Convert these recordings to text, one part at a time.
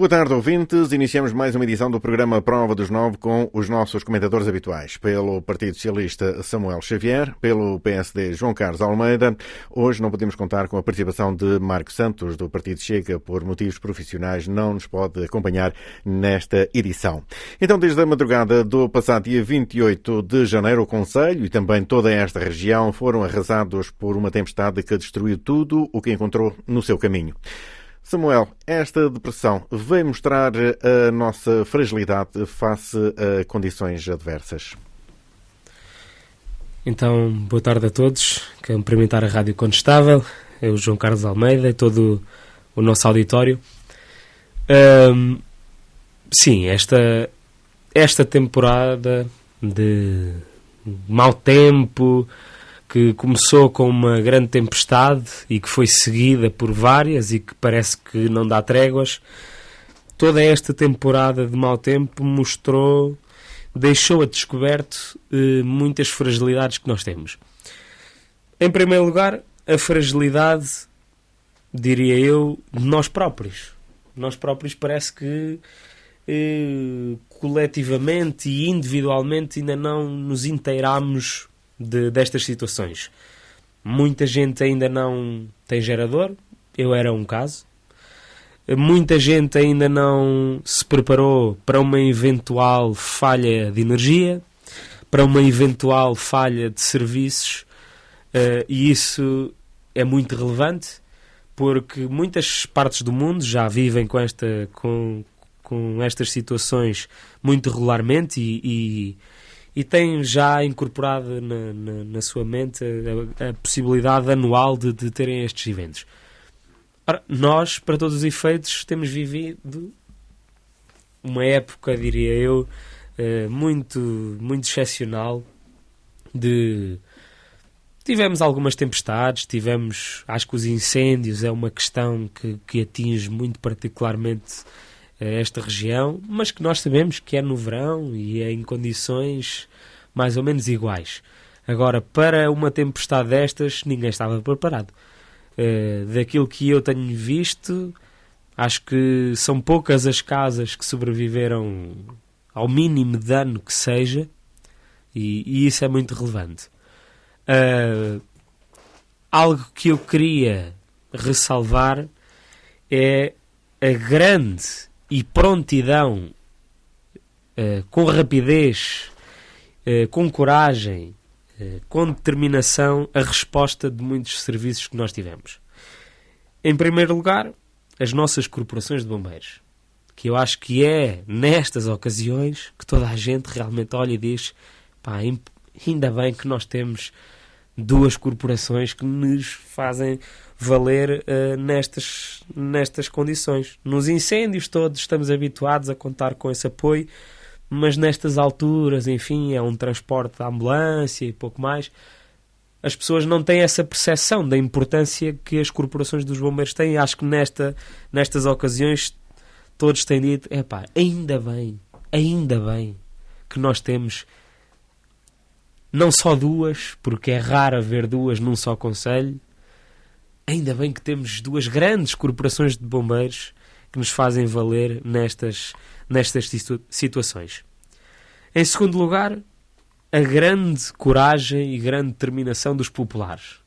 Boa tarde, ouvintes. Iniciamos mais uma edição do programa Prova dos 9 com os nossos comentadores habituais. Pelo Partido Socialista, Samuel Xavier. Pelo PSD, João Carlos Almeida. Hoje não podemos contar com a participação de Marcos Santos, do Partido Chega, por motivos profissionais, não nos pode acompanhar nesta edição. Então, desde a madrugada do passado dia 28 de janeiro, o Conselho e também toda esta região foram arrasados por uma tempestade que destruiu tudo o que encontrou no seu caminho. Samuel, esta depressão veio mostrar a nossa fragilidade face a condições adversas. Então, boa tarde a todos. Quero cumprimentar a Rádio Condestável, o João Carlos Almeida e todo o nosso auditório. Sim, esta temporada de mau tempo, que começou com uma grande tempestade e que foi seguida por várias e que parece que não dá tréguas. Toda esta temporada de mau tempo deixou a descoberto muitas fragilidades que nós temos. Em primeiro lugar, a fragilidade, diria eu, de nós próprios. Nós próprios parece que coletivamente e individualmente ainda não nos inteiramos destas situações. Muita gente ainda não tem gerador, eu era um caso. Muita gente ainda não se preparou para uma eventual falha de energia, para uma eventual falha de serviços, e isso é muito relevante, porque muitas partes do mundo já vivem com estas situações muito regularmente e têm já incorporado na sua mente a possibilidade anual de terem estes eventos. Ora, nós, para todos os efeitos, temos vivido uma época, diria eu, muito, muito excepcional. Tivemos algumas tempestades, acho que os incêndios é uma questão que atinge muito particularmente esta região, mas que nós sabemos que é no verão e é em condições mais ou menos iguais. Agora, para uma tempestade destas, ninguém estava preparado. Daquilo que eu tenho visto, acho que são poucas as casas que sobreviveram ao mínimo dano que seja, e isso é muito relevante. Algo que eu queria ressalvar é a grande e prontidão, com rapidez, com coragem, com determinação, a resposta de muitos serviços que nós tivemos. Em primeiro lugar, as nossas corporações de bombeiros, que eu acho que é nestas ocasiões que toda a gente realmente olha e diz: pá, ainda bem que nós temos duas corporações que nos fazem valer nestas condições. Nos incêndios todos estamos habituados a contar com esse apoio, mas nestas alturas, enfim, é um transporte de ambulância e pouco mais. As pessoas não têm essa percepção da importância que as corporações dos bombeiros têm. Acho que nestas ocasiões todos têm dito: epá, ainda bem que nós temos não só duas, porque é raro ver duas num só concelho. Ainda bem que temos duas grandes corporações de bombeiros que nos fazem valer nestas situações. Em segundo lugar, a grande coragem e grande determinação dos populares.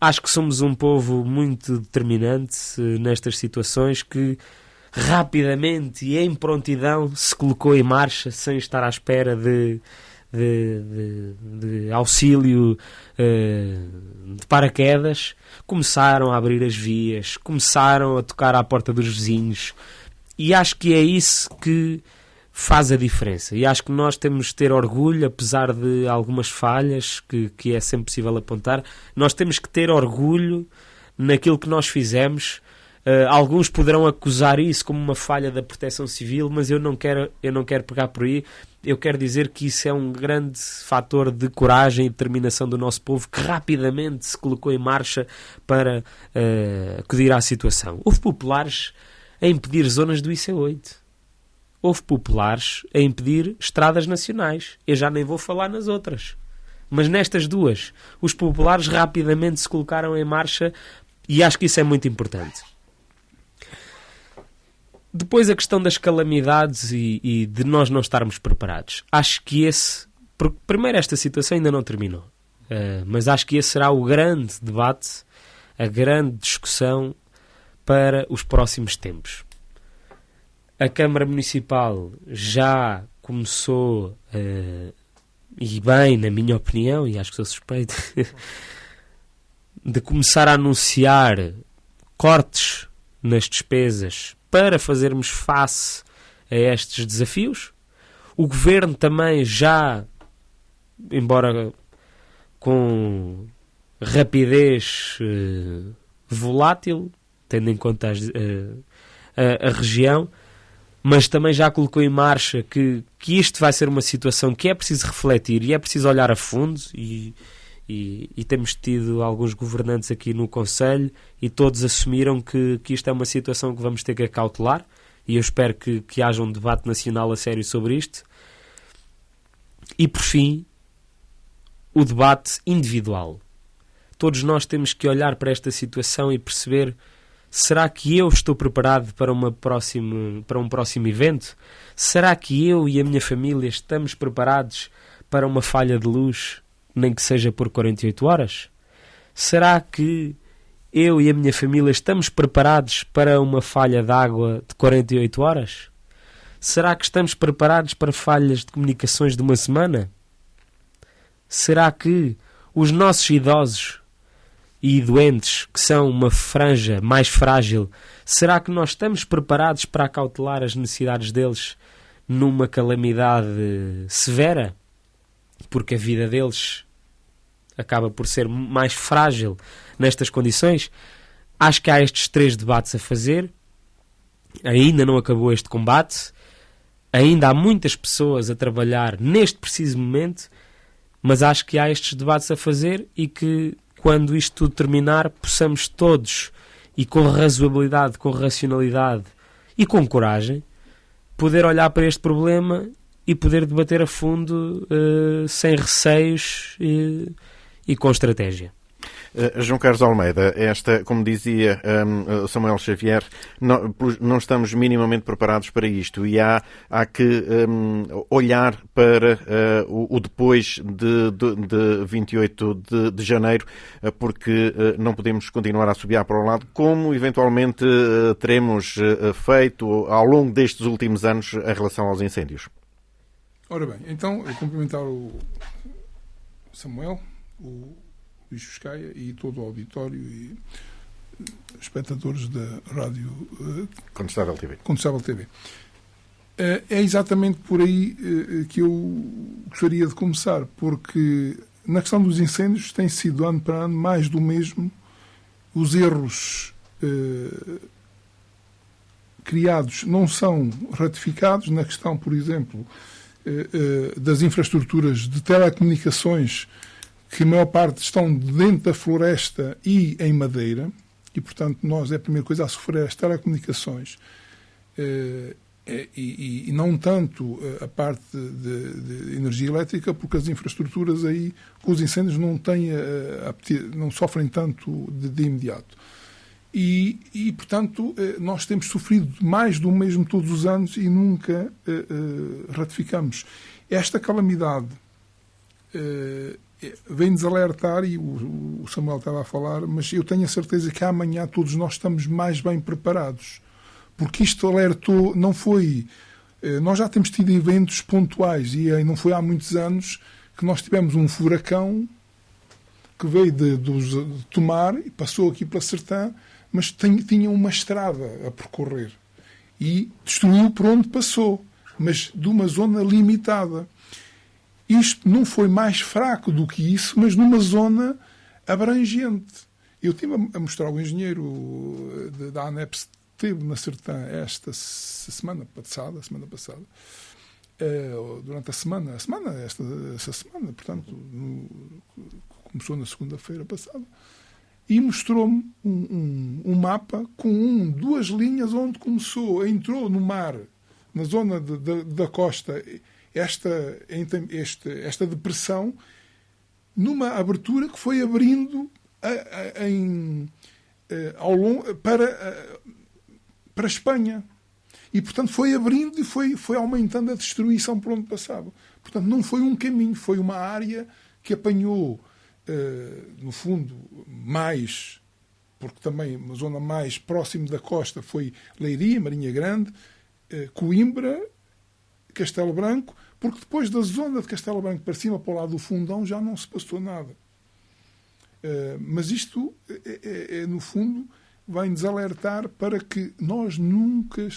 Acho que somos um povo muito determinante nestas situações, que rapidamente e em prontidão se colocou em marcha sem estar à espera de auxílio de paraquedas. Começaram a abrir as vias, começaram a tocar à porta dos vizinhos, e acho que é isso que faz a diferença. E acho que nós temos de ter orgulho, apesar de algumas falhas que é sempre possível apontar. Nós temos que ter orgulho naquilo que nós fizemos. Alguns poderão acusar isso como uma falha da Proteção Civil, mas eu não quero pegar por aí. Eu quero dizer que isso é um grande fator de coragem e determinação do nosso povo, que rapidamente se colocou em marcha para acudir à situação. Houve populares a impedir zonas do IC8. Houve populares a impedir estradas nacionais. Eu já nem vou falar nas outras. Mas nestas duas, os populares rapidamente se colocaram em marcha, e acho que isso é muito importante. Depois a questão das calamidades e de nós não estarmos preparados. Acho que porque primeiro esta situação ainda não terminou. Mas acho que esse será o grande debate, a grande discussão para os próximos tempos. A Câmara Municipal já começou, e bem, na minha opinião, e acho que sou suspeito, de começar a anunciar cortes nas despesas para fazermos face a estes desafios. O Governo também já, embora com rapidez volátil, tendo em conta a região, mas também já colocou em marcha que isto vai ser uma situação que é preciso refletir e é preciso olhar a fundo, e temos tido alguns governantes aqui no Conselho e todos assumiram que isto é uma situação que vamos ter que acautelar, e eu espero que haja um debate nacional a sério sobre isto. E por fim, o debate individual. Todos nós temos que olhar para esta situação e perceber: será que eu estou preparado para um próximo evento? Será que eu e a minha família estamos preparados para uma falha de luz, nem que seja por 48 horas? Será que eu e a minha família estamos preparados para uma falha de água de 48 horas? Será que estamos preparados para falhas de comunicações de uma semana? Será que os nossos idosos e doentes, que são uma franja mais frágil, será que nós estamos preparados para acautelar as necessidades deles numa calamidade severa? Porque a vida deles acaba por ser mais frágil nestas condições. Acho que há estes 3 debates a fazer. Ainda não acabou este combate. Ainda há muitas pessoas a trabalhar neste preciso momento, mas acho que há estes debates a fazer e que, quando isto tudo terminar, possamos todos, e com razoabilidade, com racionalidade e com coragem, poder olhar para este problema e poder debater a fundo, sem receios e com estratégia. João Carlos Almeida, como dizia Samuel Xavier, não estamos minimamente preparados para isto, e há que olhar para o depois de 28 de janeiro, porque não podemos continuar a assobiar para o lado, como eventualmente teremos feito ao longo destes últimos anos em relação aos incêndios. Ora bem, então eu cumprimentar o Samuel, o Luís Fiscaia e todo o auditório e espectadores da Rádio Condestável TV. Condestável TV. É exatamente por aí que eu gostaria de começar, porque na questão dos incêndios tem sido ano para ano mais do mesmo. Os erros criados não são ratificados. Na questão, por exemplo, das infraestruturas de telecomunicações, que a maior parte estão dentro da floresta e em madeira, e, portanto, nós é a primeira coisa a sofrer as telecomunicações, e não tanto a parte de energia elétrica, porque as infraestruturas aí, com os incêndios, não sofrem tanto de imediato. E, portanto, nós temos sofrido mais do mesmo todos os anos e nunca ratificamos. Esta calamidade vem-nos alertar, e o Samuel estava a falar, mas eu tenho a certeza que amanhã todos nós estamos mais bem preparados, porque isto alertou, não foi... Nós já temos tido eventos pontuais, e não foi há muitos anos que nós tivemos um furacão que veio de Tomar e passou aqui pela Sertã, mas tinha uma estrada a percorrer e destruiu por onde passou, mas de uma zona limitada. Isto não foi mais fraco do que isso, mas numa zona abrangente. Eu estive a mostrar ao engenheiro da ANEP, esteve na Sertã esta semana passada, durante essa semana, portanto, começou na segunda-feira passada, e mostrou-me um mapa com 2 linhas onde entrou no mar, na zona da costa, esta depressão, numa abertura que foi abrindo ao longo para a Espanha. E, portanto, foi abrindo e foi aumentando a destruição por onde passava. Portanto, não foi um caminho, foi uma área que apanhou, no fundo, mais, porque também uma zona mais próxima da costa foi Leiria, Marinha Grande, Coimbra, Castelo Branco, porque depois da zona de Castelo Branco para cima, para o lado do Fundão, já não se passou nada. Mas isto, no fundo, vai-nos alertar para que nós nunca,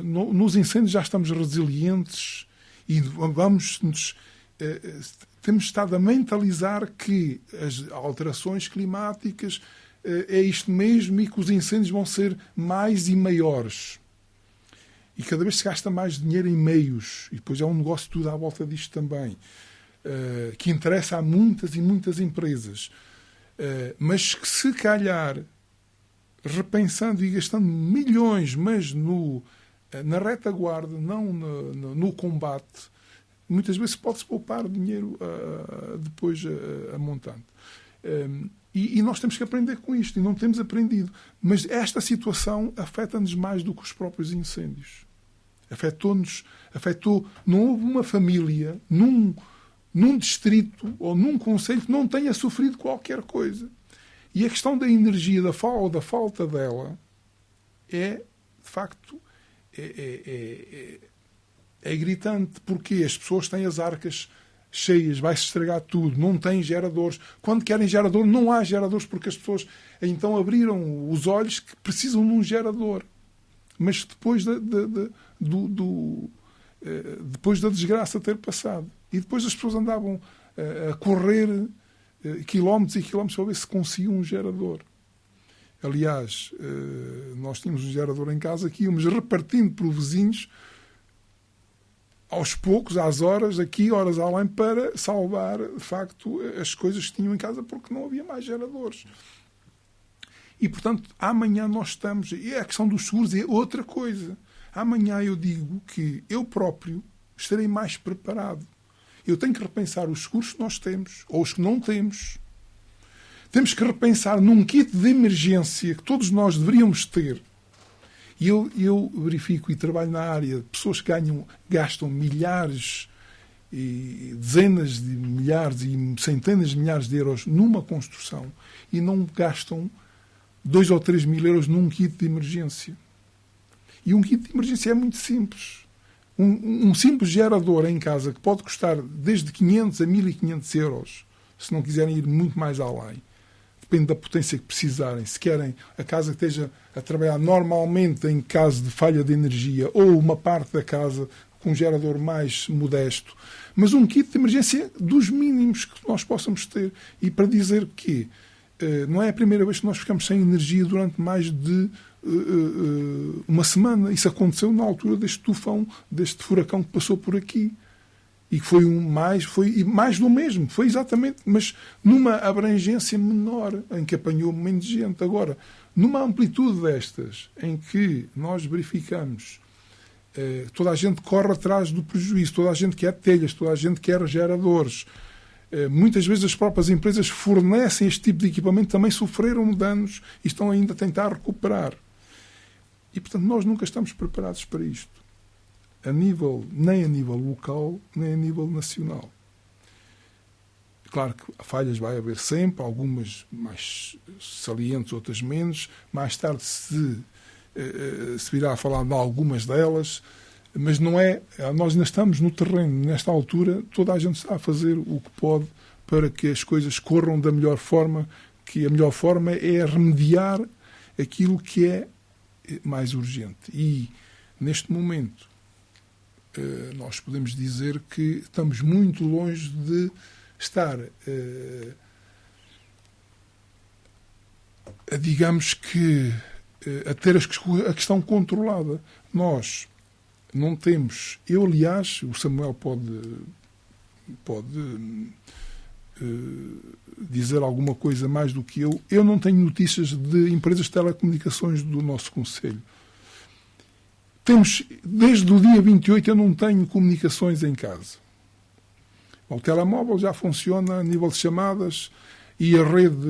nos incêndios já estamos resilientes e temos estado a mentalizar que as alterações climáticas é isto mesmo e que os incêndios vão ser mais e maiores. E cada vez se gasta mais dinheiro em meios. E depois é um negócio tudo à volta disto também. Que interessa a muitas e muitas empresas. Mas que se calhar, repensando e gastando milhões, mas na retaguarda, não no combate, muitas vezes pode-se poupar dinheiro depois a montante. E nós temos que aprender com isto, e não temos aprendido. Mas esta situação afeta-nos mais do que os próprios incêndios. Afetou. Não houve uma família, num distrito ou num concelho que não tenha sofrido qualquer coisa. E a questão da energia, da falta dela, de facto, é gritante, porque as pessoas têm as arcas cheias, vai-se estragar tudo, não têm geradores. Quando querem gerador, não há geradores, porque as pessoas então abriram os olhos que precisam de um gerador. Mas depois depois da desgraça ter passado. E depois as pessoas andavam a correr quilómetros e quilómetros para ver se conseguiam um gerador. Aliás, nós tínhamos um gerador em casa que íamos repartindo por vizinhos aos poucos, às horas, aqui, horas além, para salvar, de facto, as coisas que tinham em casa, porque não havia mais geradores. E, portanto, amanhã nós estamos... E a questão dos seguros é outra coisa. Amanhã eu digo que eu próprio estarei mais preparado. Eu tenho que repensar os seguros que nós temos, ou os que não temos. Temos que repensar num kit de emergência que todos nós deveríamos ter. E eu verifico e trabalho na área de pessoas que gastam milhares e dezenas de milhares e centenas de milhares de euros numa construção e não gastam 2 ou 3 mil euros num kit de emergência. E um kit de emergência é muito simples. Um simples gerador em casa que pode custar desde 500 a 1.500 euros, se não quiserem ir muito mais além. Depende da potência que precisarem. Se querem a casa que esteja a trabalhar normalmente em caso de falha de energia ou uma parte da casa com um gerador mais modesto. Mas um kit de emergência dos mínimos que nós possamos ter. E para dizer que não é a primeira vez que nós ficamos sem energia durante mais de uma semana. Isso aconteceu na altura deste tufão, deste furacão que passou por aqui. E que foi mais do mesmo. Foi exatamente, mas numa abrangência menor, em que apanhou menos gente. Agora, numa amplitude destas, em que nós verificamos toda a gente corre atrás do prejuízo, toda a gente quer telhas, toda a gente quer geradores. Muitas vezes as próprias empresas que fornecem este tipo de equipamento também sofreram danos e estão ainda a tentar recuperar. E, portanto, nós nunca estamos preparados para isto. Nem a nível local, nem a nível nacional. Claro que falhas vai haver sempre, algumas mais salientes, outras menos. Mais tarde se virá a falar de algumas delas, mas não é. Nós ainda estamos no terreno, nesta altura, toda a gente está a fazer o que pode para que as coisas corram da melhor forma, que a melhor forma é remediar aquilo que é mais urgente. E, neste momento, nós podemos dizer que estamos muito longe de estar digamos que a ter a questão controlada. Nós não temos... Eu, aliás, o Samuel pode dizer alguma coisa mais do que eu não tenho notícias de empresas de telecomunicações do nosso concelho. Desde o dia 28 eu não tenho comunicações em casa. O telemóvel já funciona a nível de chamadas e a rede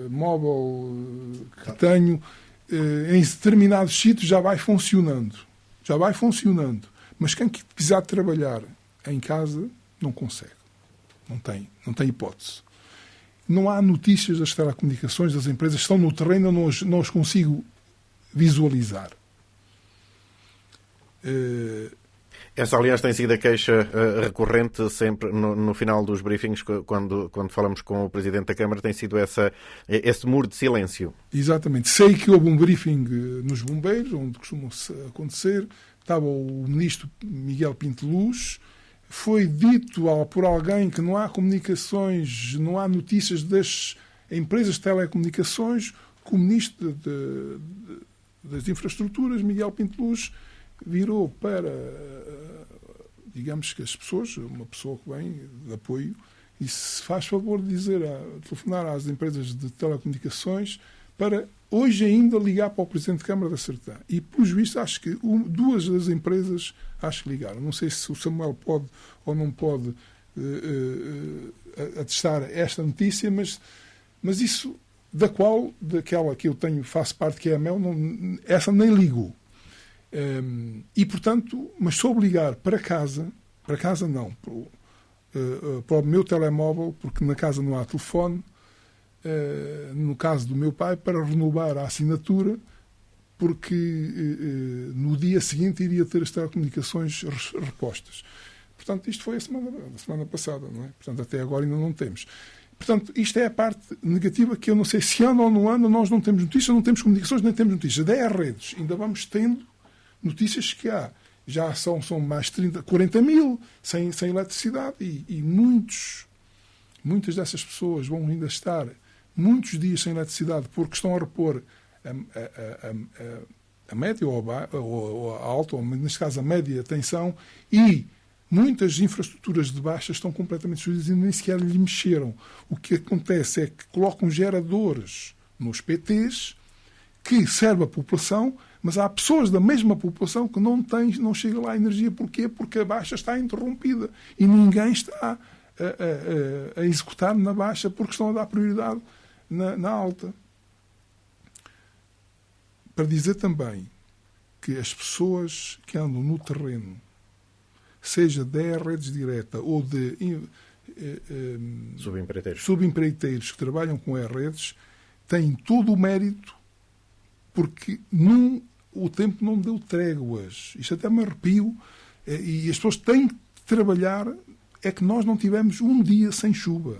móvel que tenho em determinados sítios já vai funcionando. Já vai funcionando. Mas quem precisar de trabalhar em casa não consegue. Não tem hipótese. Não há notícias das telecomunicações, das empresas que estão no terreno, não os consigo visualizar. Essa, aliás, tem sido a queixa recorrente sempre no final dos briefings, quando falamos com o Presidente da Câmara, tem sido esse muro de silêncio. Exatamente. Sei que houve um briefing nos bombeiros, onde costuma acontecer. Estava o Ministro Miguel Pinto Luz. Foi dito por alguém que não há comunicações, não há notícias das empresas de telecomunicações, que o Ministro das Infraestruturas, Miguel Pinto Luz, virou para, digamos que as pessoas, uma pessoa que vem de apoio, e se faz favor de telefonar às empresas de telecomunicações para hoje ainda ligar para o Presidente da Câmara da Sertã. E, pelos vistos, acho que duas das empresas acho que ligaram. Não sei se o Samuel pode ou não pode atestar esta notícia, mas isso, daquela que eu faço parte, que é a Mel, essa nem ligou. E, portanto, mas soube ligar para casa não, para o meu telemóvel, porque na casa não há telefone, no caso do meu pai, para renovar a assinatura, porque no dia seguinte iria ter as telecomunicações repostas. Portanto, isto foi a semana passada, não é? Portanto, até agora ainda não temos. Portanto, isto é a parte negativa, que eu não sei se ano ou não ano nós não temos notícias, não temos comunicações, nem temos notícias. Da redes, ainda vamos tendo notícias que há. Já são mais 40 mil sem eletricidade e muitas dessas pessoas vão ainda estar muitos dias sem eletricidade porque estão a repor a média ou a alta, ou neste caso a média tensão, e muitas infraestruturas de baixa estão completamente destruídas e nem sequer lhe mexeram. O que acontece é que colocam geradores nos PTs que servem a população, mas há pessoas da mesma população que não chega lá a energia. Porquê? Porque a baixa está interrompida e ninguém está a executar na baixa porque estão a dar prioridade na alta. Para dizer também que as pessoas que andam no terreno, seja de redes direta ou de subempreiteiros que trabalham com redes, têm todo o mérito, porque o tempo não deu tréguas. Isto até me arrepio. E as pessoas têm que trabalhar. É que nós não tivemos um dia sem chuva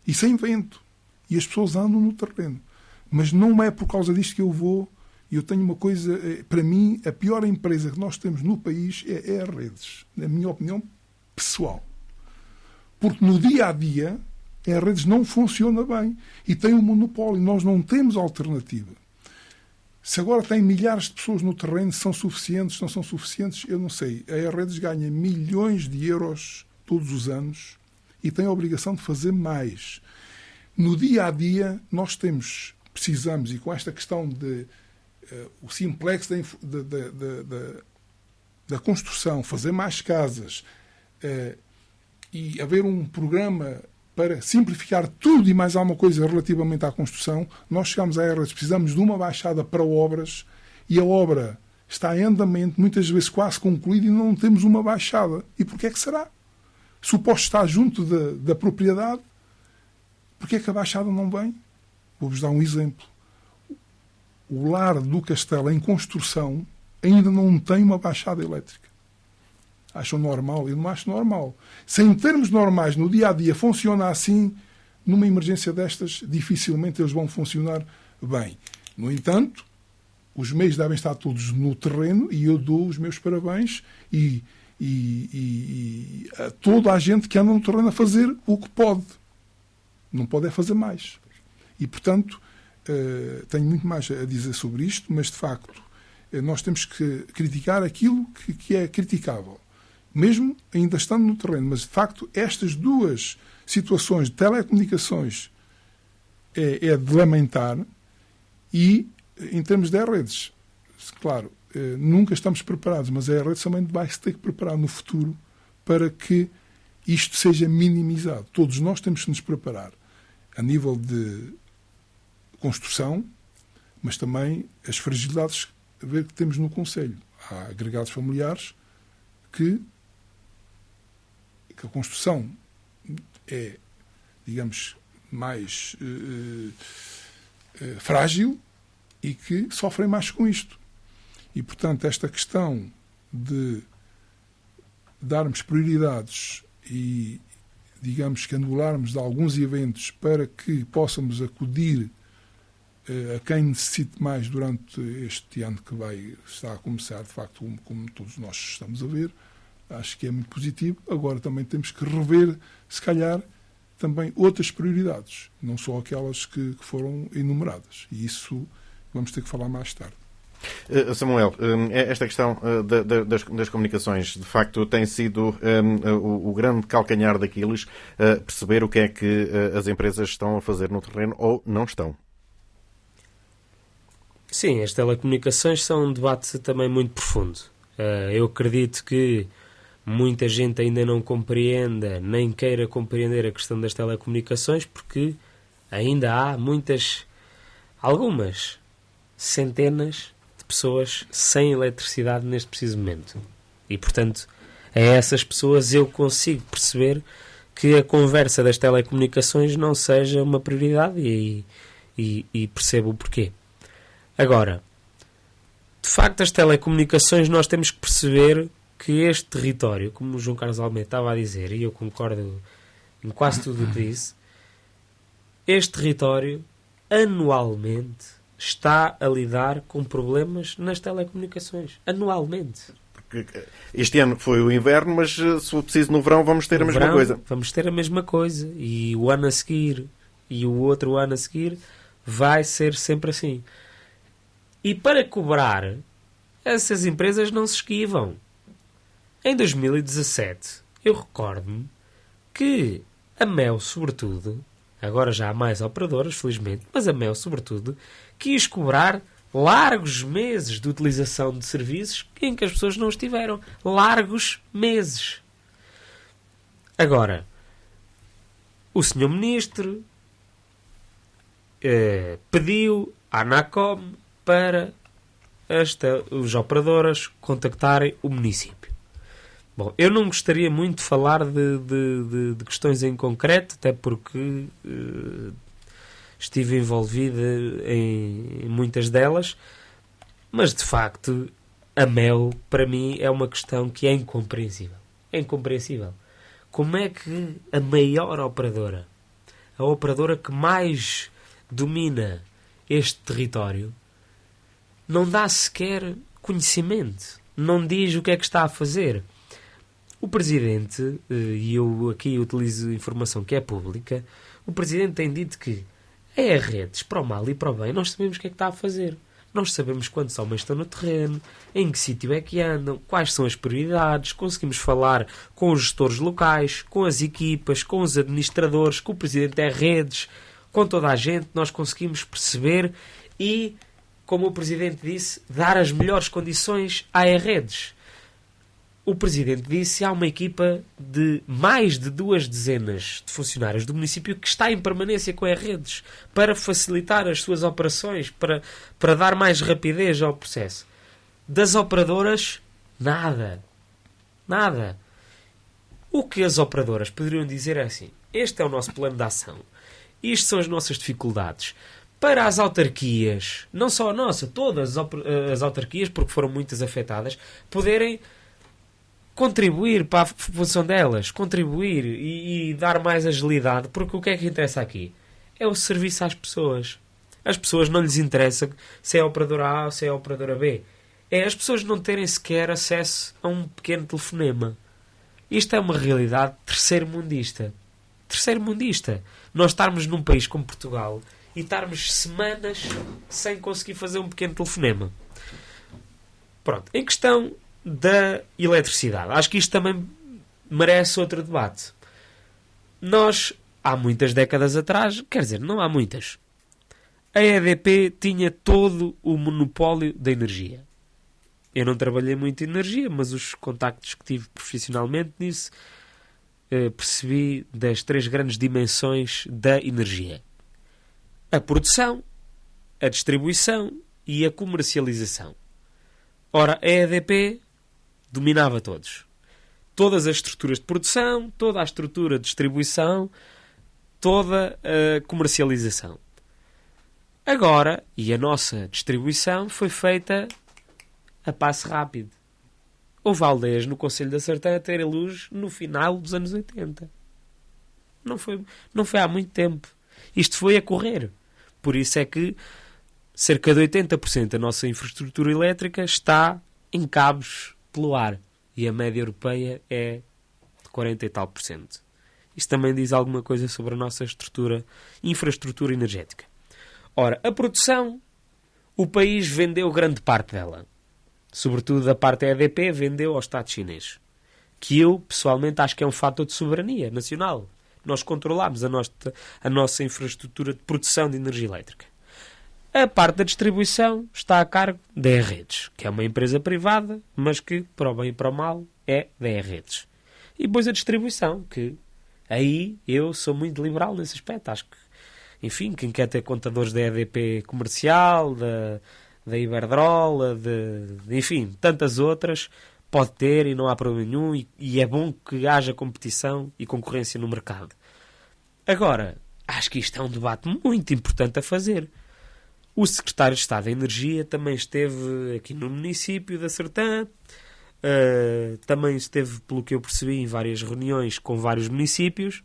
e sem vento. E as pessoas andam no terreno. Mas não é por causa disto que eu tenho uma coisa, para mim, a pior empresa que nós temos no país é a Redes, na minha opinião pessoal. Porque no dia a dia a Redes não funciona bem e tem um monopólio. Nós não temos alternativa. Se agora tem milhares de pessoas no terreno, são suficientes, não são suficientes, eu não sei. A Redes ganha milhões de euros todos os anos e tem a obrigação de fazer mais. No dia a dia nós precisamos, e com esta questão de o simplex da construção, fazer mais casas e haver um programa para simplificar tudo e mais alguma coisa relativamente à construção, nós chegamos a Redes, precisamos de uma baixada para obras e a obra está em andamento, muitas vezes quase concluída, e não temos uma baixada. E porquê é que será? Se o posto está junto da propriedade, porquê é que a baixada não vem? Vou-vos dar um exemplo. O lar do Castelo, em construção, ainda não tem uma baixada elétrica. Acham normal? Eu não acho normal. Se em termos normais, no dia-a-dia, funciona assim, numa emergência destas, dificilmente eles vão funcionar bem. No entanto, os meios devem estar todos no terreno e eu dou os meus parabéns e a toda a gente que anda no terreno a fazer o que pode. Não pode é fazer mais. E, portanto, tenho muito mais a dizer sobre isto, mas, de facto, nós temos que criticar aquilo que é criticável, mesmo ainda estando no terreno. Mas, de facto, estas duas situações de telecomunicações é de lamentar. E, em termos de redes, claro, nunca estamos preparados, mas a redes também vai se ter que preparar no futuro para que isto seja minimizado. Todos nós temos que nos preparar a nível de construção, mas também as fragilidades que temos no concelho. Há agregados familiares que a construção é, digamos, mais frágil e que sofrem mais com isto. E, portanto, esta questão de darmos prioridades e, digamos, que anularmos de alguns eventos para que possamos acudir a quem necessite mais durante este ano que está a começar, de facto, como todos nós estamos a ver, acho que é muito positivo. Agora também temos que rever, se calhar, também outras prioridades, não só aquelas que foram enumeradas. E isso vamos ter que falar mais tarde. Samuel, esta questão das comunicações, de facto, tem sido o grande calcanhar daqueles, perceber o que é que as empresas estão a fazer no terreno ou não estão. Sim, as telecomunicações são um debate também muito profundo. Eu acredito que muita gente ainda não compreenda, nem queira compreender a questão das telecomunicações, porque ainda há algumas centenas de pessoas sem eletricidade neste preciso momento. E, portanto, a essas pessoas eu consigo perceber que a conversa das telecomunicações não seja uma prioridade e percebo o porquê. Agora, de facto, as telecomunicações, nós temos que perceber que este território, como o João Carlos Almeida estava a dizer, e eu concordo em quase tudo o que disse, este território anualmente está a lidar com problemas nas telecomunicações. Anualmente. Porque este ano foi o inverno, mas se for preciso no verão vamos ter a mesma coisa. Vamos ter a mesma coisa. E o ano a seguir e o outro ano a seguir vai ser sempre assim. E para cobrar, essas empresas não se esquivam. Em 2017, eu recordo-me que a Mel, sobretudo, agora já há mais operadoras, felizmente, mas a Mel, sobretudo, quis cobrar largos meses de utilização de serviços em que as pessoas não estiveram. Largos meses. Agora, o Sr. Ministro pediu à ANACOM para as operadoras contactarem o município. Bom, eu não gostaria muito de falar de questões em concreto, até porque estive envolvido em muitas delas, mas de facto a Mel, para mim, é uma questão que é incompreensível. É incompreensível. Como é que a maior operadora, a operadora que mais domina este território, não dá sequer conhecimento, não diz o que é que está a fazer? O Presidente, e eu aqui utilizo informação que é pública, o Presidente tem dito que é a redes, para o mal e para o bem, nós sabemos o que é que está a fazer. Nós sabemos quantos homens estão no terreno, em que sítio é que andam, quais são as prioridades, conseguimos falar com os gestores locais, com as equipas, com os administradores, com o Presidente da redes, com toda a gente, nós conseguimos perceber e, como o Presidente disse, dar as melhores condições à redes. O Presidente disse que há uma equipa de mais de 2 dezenas de funcionários do município que está em permanência com as redes para facilitar as suas operações, para dar mais rapidez ao processo. Das operadoras, nada. Nada. O que as operadoras poderiam dizer é assim: este é o nosso plano de ação. Isto são as nossas dificuldades. Para as autarquias, não só a nossa, todas as autarquias, porque foram muitas afetadas, poderem contribuir para a função delas, contribuir e dar mais agilidade, porque o que é que interessa aqui? É o serviço às pessoas. As pessoas não lhes interessa se é a operadora A ou se é a operadora B. É as pessoas não terem sequer acesso a um pequeno telefonema. Isto é uma realidade terceiro-mundista. Terceiro-mundista. Nós estarmos num país como Portugal e estarmos semanas sem conseguir fazer um pequeno telefonema. Pronto. Em questão da eletricidade, acho que isto também merece outro debate. Nós, há muitas décadas atrás, quer dizer, não há muitas, a EDP tinha todo o monopólio da energia. Eu não trabalhei muito em energia, mas os contactos que tive profissionalmente nisso, percebi das 3 grandes dimensões da energia: a produção, a distribuição e a comercialização. Ora, a EDP dominava todos. Todas as estruturas de produção, toda a estrutura de distribuição, toda a comercialização. Agora, e a nossa distribuição foi feita a passo rápido. Houve aldeias no Concelho da Sertã a terem luz no final dos anos 80. Não foi há muito tempo. Isto foi a correr. Por isso é que cerca de 80% da nossa infraestrutura elétrica está em cabos pelo ar. E a média europeia é de 40 e tal por cento. Isto também diz alguma coisa sobre a nossa infraestrutura energética. Ora, a produção, o país vendeu grande parte dela. Sobretudo da parte da EDP, vendeu ao Estado chinês. Que eu, pessoalmente, acho que é um fator de soberania nacional. Nós controlamos a nossa infraestrutura de produção de energia elétrica. A parte da distribuição está a cargo da E-Redes, que é uma empresa privada, mas que, para o bem e para o mal, é da E-Redes. E depois a distribuição, que aí eu sou muito liberal nesse aspecto. Acho que, enfim, quem quer ter contadores da EDP comercial, da Iberdrola, enfim, tantas outras, pode ter e não há problema nenhum, e é bom que haja competição e concorrência no mercado. Agora, acho que isto é um debate muito importante a fazer. O secretário de Estado da Energia também esteve aqui no município da Sertã, também esteve, pelo que eu percebi, em várias reuniões com vários municípios,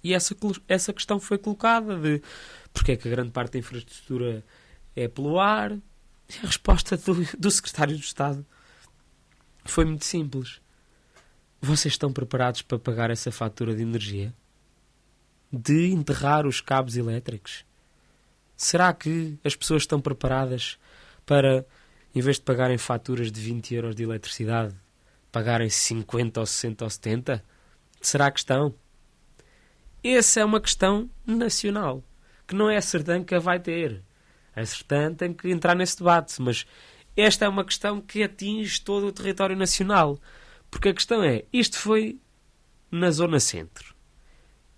e essa questão foi colocada de porque é que a grande parte da infraestrutura é pelo ar. E a resposta do secretário de Estado foi muito simples. Vocês estão preparados para pagar essa fatura de energia? De enterrar os cabos elétricos? Será que as pessoas estão preparadas para, em vez de pagarem faturas de 20 euros de eletricidade, pagarem 50 ou 60 ou 70? Será que estão? Essa é uma questão nacional, que não é a Sertã que a vai ter. A Sertã tem que entrar nesse debate, mas esta é uma questão que atinge todo o território nacional. Porque a questão é, isto foi na zona centro.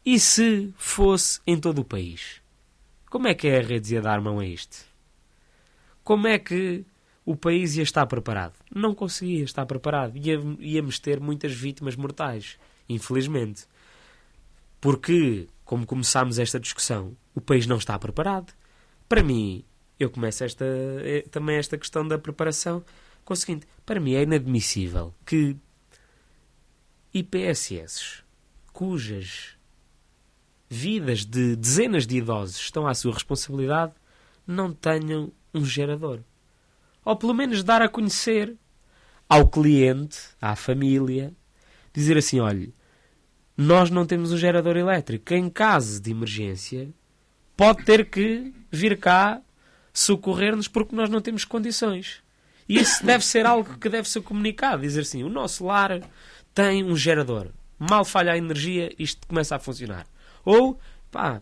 E se fosse em todo o país? Como é que a rede ia dar mão a isto? Como é que o país ia estar preparado? Não conseguia estar preparado. Íamos ter muitas vítimas mortais, infelizmente. Porque, como começámos esta discussão, o país não está preparado. Para mim, eu começo também esta questão da preparação com o seguinte. Para mim é inadmissível que IPSS, cujas vidas de dezenas de idosos estão à sua responsabilidade, não tenham um gerador. Ou pelo menos dar a conhecer ao cliente, à família, dizer assim, olha, nós não temos um gerador elétrico. Em caso de emergência, pode ter que vir cá socorrer-nos porque nós não temos condições. E isso deve ser algo que deve ser comunicado. Dizer assim, o nosso lar tem um gerador. Mal falha a energia, isto começa a funcionar. Ou,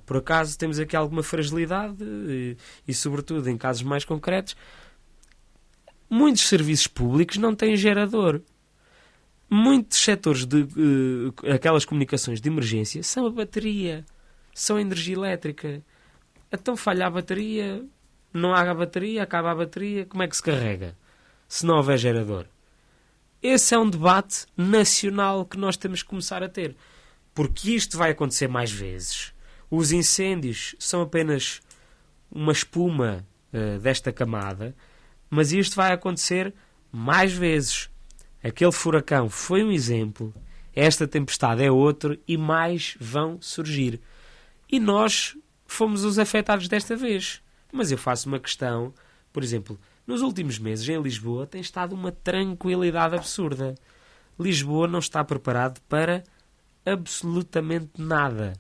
por acaso temos aqui alguma fragilidade e sobretudo em casos mais concretos, muitos serviços públicos não têm gerador. Muitos setores de aquelas comunicações de emergência são a bateria, são a energia elétrica. Então falha a bateria, não há a bateria, acaba a bateria, como é que se carrega? Se não houver gerador. Esse é um debate nacional que nós temos que começar a ter. Porque isto vai acontecer mais vezes. Os incêndios são apenas uma espuma desta camada, mas isto vai acontecer mais vezes. Aquele furacão foi um exemplo, esta tempestade é outro e mais vão surgir. E nós fomos os afetados desta vez. Mas eu faço uma questão, por exemplo, nos últimos meses em Lisboa tem estado uma tranquilidade absurda. Lisboa não está preparado para absolutamente nada.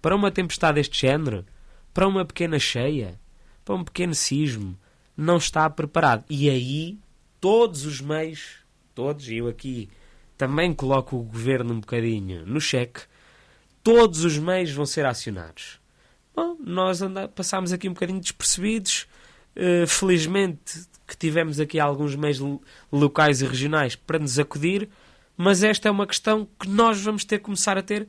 Para uma tempestade deste género, para uma pequena cheia, para um pequeno sismo, não está preparado. E aí, todos os meios, todos, e eu aqui também coloco o governo um bocadinho no cheque, todos os meios vão ser acionados. Bom, nós passámos aqui um bocadinho despercebidos, felizmente que tivemos aqui alguns meios locais e regionais para nos acudir, mas esta é uma questão que nós vamos ter que começar a ter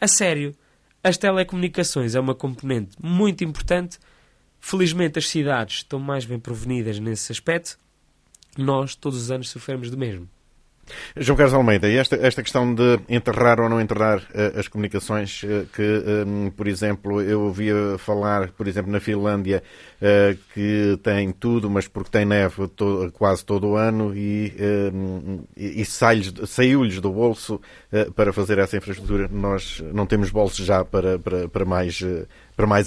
a sério. As telecomunicações é uma componente muito importante Felizmente as cidades estão mais bem provenidas nesse aspecto. Nós, todos os anos, sofremos do mesmo. João Carlos Almeida, e esta questão de enterrar ou não enterrar as comunicações, que, por exemplo, eu ouvia falar, por exemplo, na Finlândia, que tem tudo, mas porque tem neve quase todo o ano e saiu-lhes do bolso para fazer essa infraestrutura. Nós não temos bolsos já para mais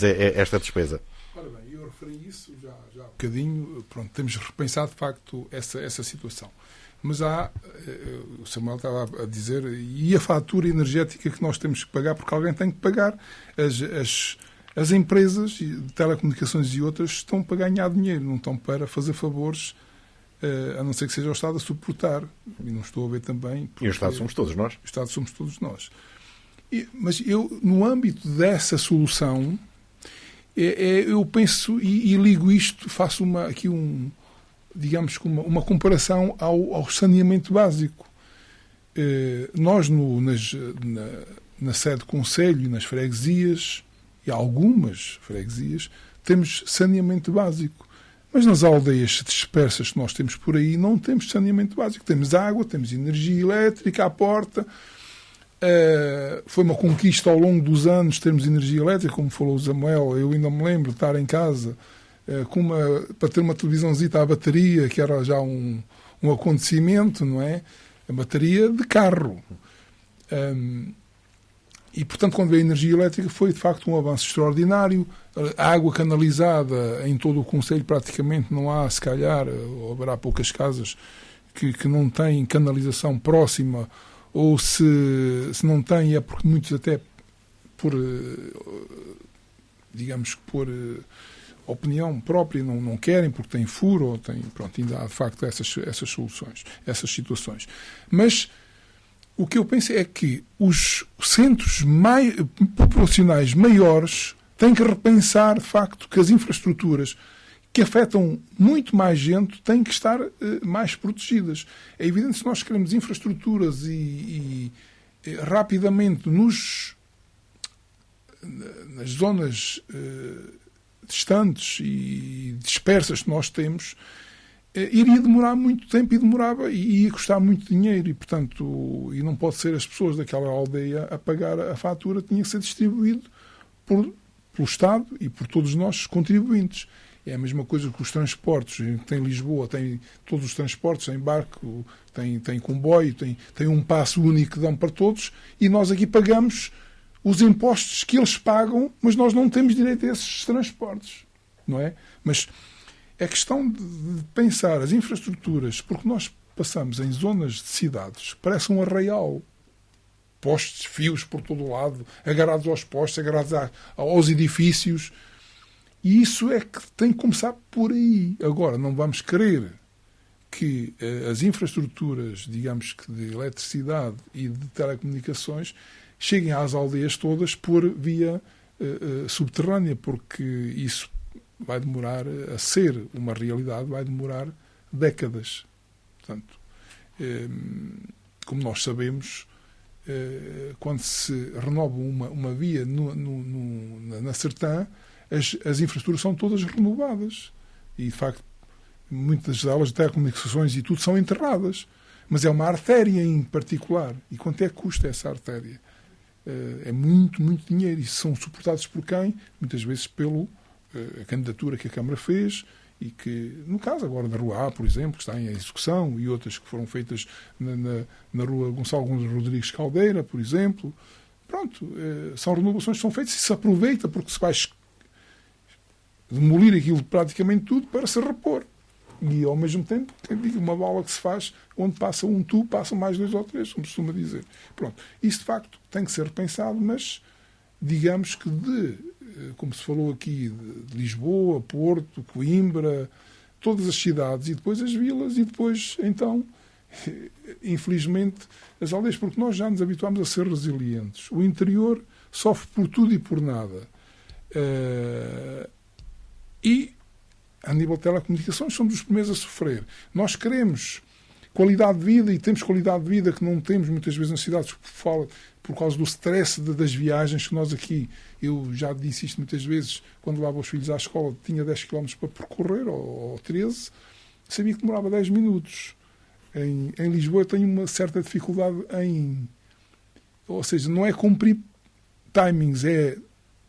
esta despesa. Ora bem, eu referi isso já há um bocadinho. Pronto, temos repensado de facto essa situação. Mas o Samuel estava a dizer, e a fatura energética que nós temos que pagar, porque alguém tem que pagar. As empresas de telecomunicações e outras estão para ganhar dinheiro, não estão para fazer favores, a não ser que seja o Estado a suportar. E não estou a ver também... E o Estado somos todos nós. O Estado somos todos nós. Mas eu, no âmbito dessa solução, eu penso e ligo isto, faço digamos que uma comparação ao saneamento básico. Nós, na sede do Conselho e nas freguesias, e algumas freguesias, temos saneamento básico. Mas nas aldeias dispersas que nós temos por aí, não temos saneamento básico. Temos água, temos energia elétrica à porta. Foi uma conquista ao longo dos anos termos energia elétrica, como falou o Samuel. Eu ainda me lembro de estar em casa para ter uma televisãozita à bateria, que era já um acontecimento, não é? A bateria de carro. E, portanto, quando veio a energia elétrica, foi, de facto, um avanço extraordinário. A água canalizada em todo o concelho, praticamente, não há, se calhar, ou haverá poucas casas que não têm canalização próxima, ou se não têm, é porque muitos até digamos que por opinião própria não querem, porque têm furo, ou têm, pronto, ainda há de facto essas soluções, essas situações. Mas o que eu penso é que os centros populacionais maiores têm que repensar, de facto, que as infraestruturas que afetam muito mais gente têm que estar mais protegidas. É evidente que se nós queremos infraestruturas e rapidamente nas zonas distantes e dispersas que nós temos, iria demorar muito tempo e ia custar muito dinheiro e, portanto, e não pode ser as pessoas daquela aldeia a pagar a fatura, tinha que ser distribuído pelo Estado e por todos nós contribuintes. É a mesma coisa que os transportes. Tem Lisboa, tem todos os transportes, tem barco, tem comboio, tem um passo único que dão para todos e nós aqui pagamos os impostos que eles pagam, mas nós não temos direito a esses transportes, não é? Mas é questão de pensar as infraestruturas, porque nós passamos em zonas de cidades, parece um arraial. Postes, fios por todo o lado, agarrados aos postes, agarrados aos edifícios. E isso é que tem que começar por aí. Agora, não vamos querer que as infraestruturas, digamos que de eletricidade e de telecomunicações, cheguem às aldeias todas por via subterrânea, porque isso vai demorar a ser uma realidade, vai demorar décadas. Portanto, como nós sabemos, quando se renova uma via na Sertã, as infraestruturas são todas renovadas. E, de facto, muitas delas, de telecomunicações e tudo, são enterradas. Mas é uma artéria em particular. E quanto é que custa essa artéria? É muito, muito dinheiro. E são suportados por quem? Muitas vezes pela candidatura que a Câmara fez e que, no caso agora da Rua A, por exemplo, que está em execução, e outras que foram feitas na Rua Gonçalo Rodrigues Caldeira, por exemplo. Pronto, são renovações que são feitas e se aproveita porque se vai demolir aquilo praticamente tudo para se repor. E, ao mesmo tempo, uma bola que se faz, onde passa um tubo, passam mais 2 ou 3, como se costuma dizer. Pronto. Isso, de facto, tem que ser repensado, mas, digamos que como se falou aqui, de Lisboa, Porto, Coimbra, todas as cidades, e depois as vilas, e depois, então, infelizmente, as aldeias, porque nós já nos habituámos a ser resilientes. O interior sofre por tudo e por nada. E, a nível de telecomunicações, somos os primeiros a sofrer. Nós queremos qualidade de vida, e temos qualidade de vida que não temos muitas vezes nas cidades por causa do stress das viagens que nós aqui, eu já disse isto muitas vezes, quando levava os filhos à escola, tinha 10 km para percorrer, ou 13, sabia que demorava 10 minutos. Em Lisboa eu tenho uma certa dificuldade ou seja, não é cumprir timings, é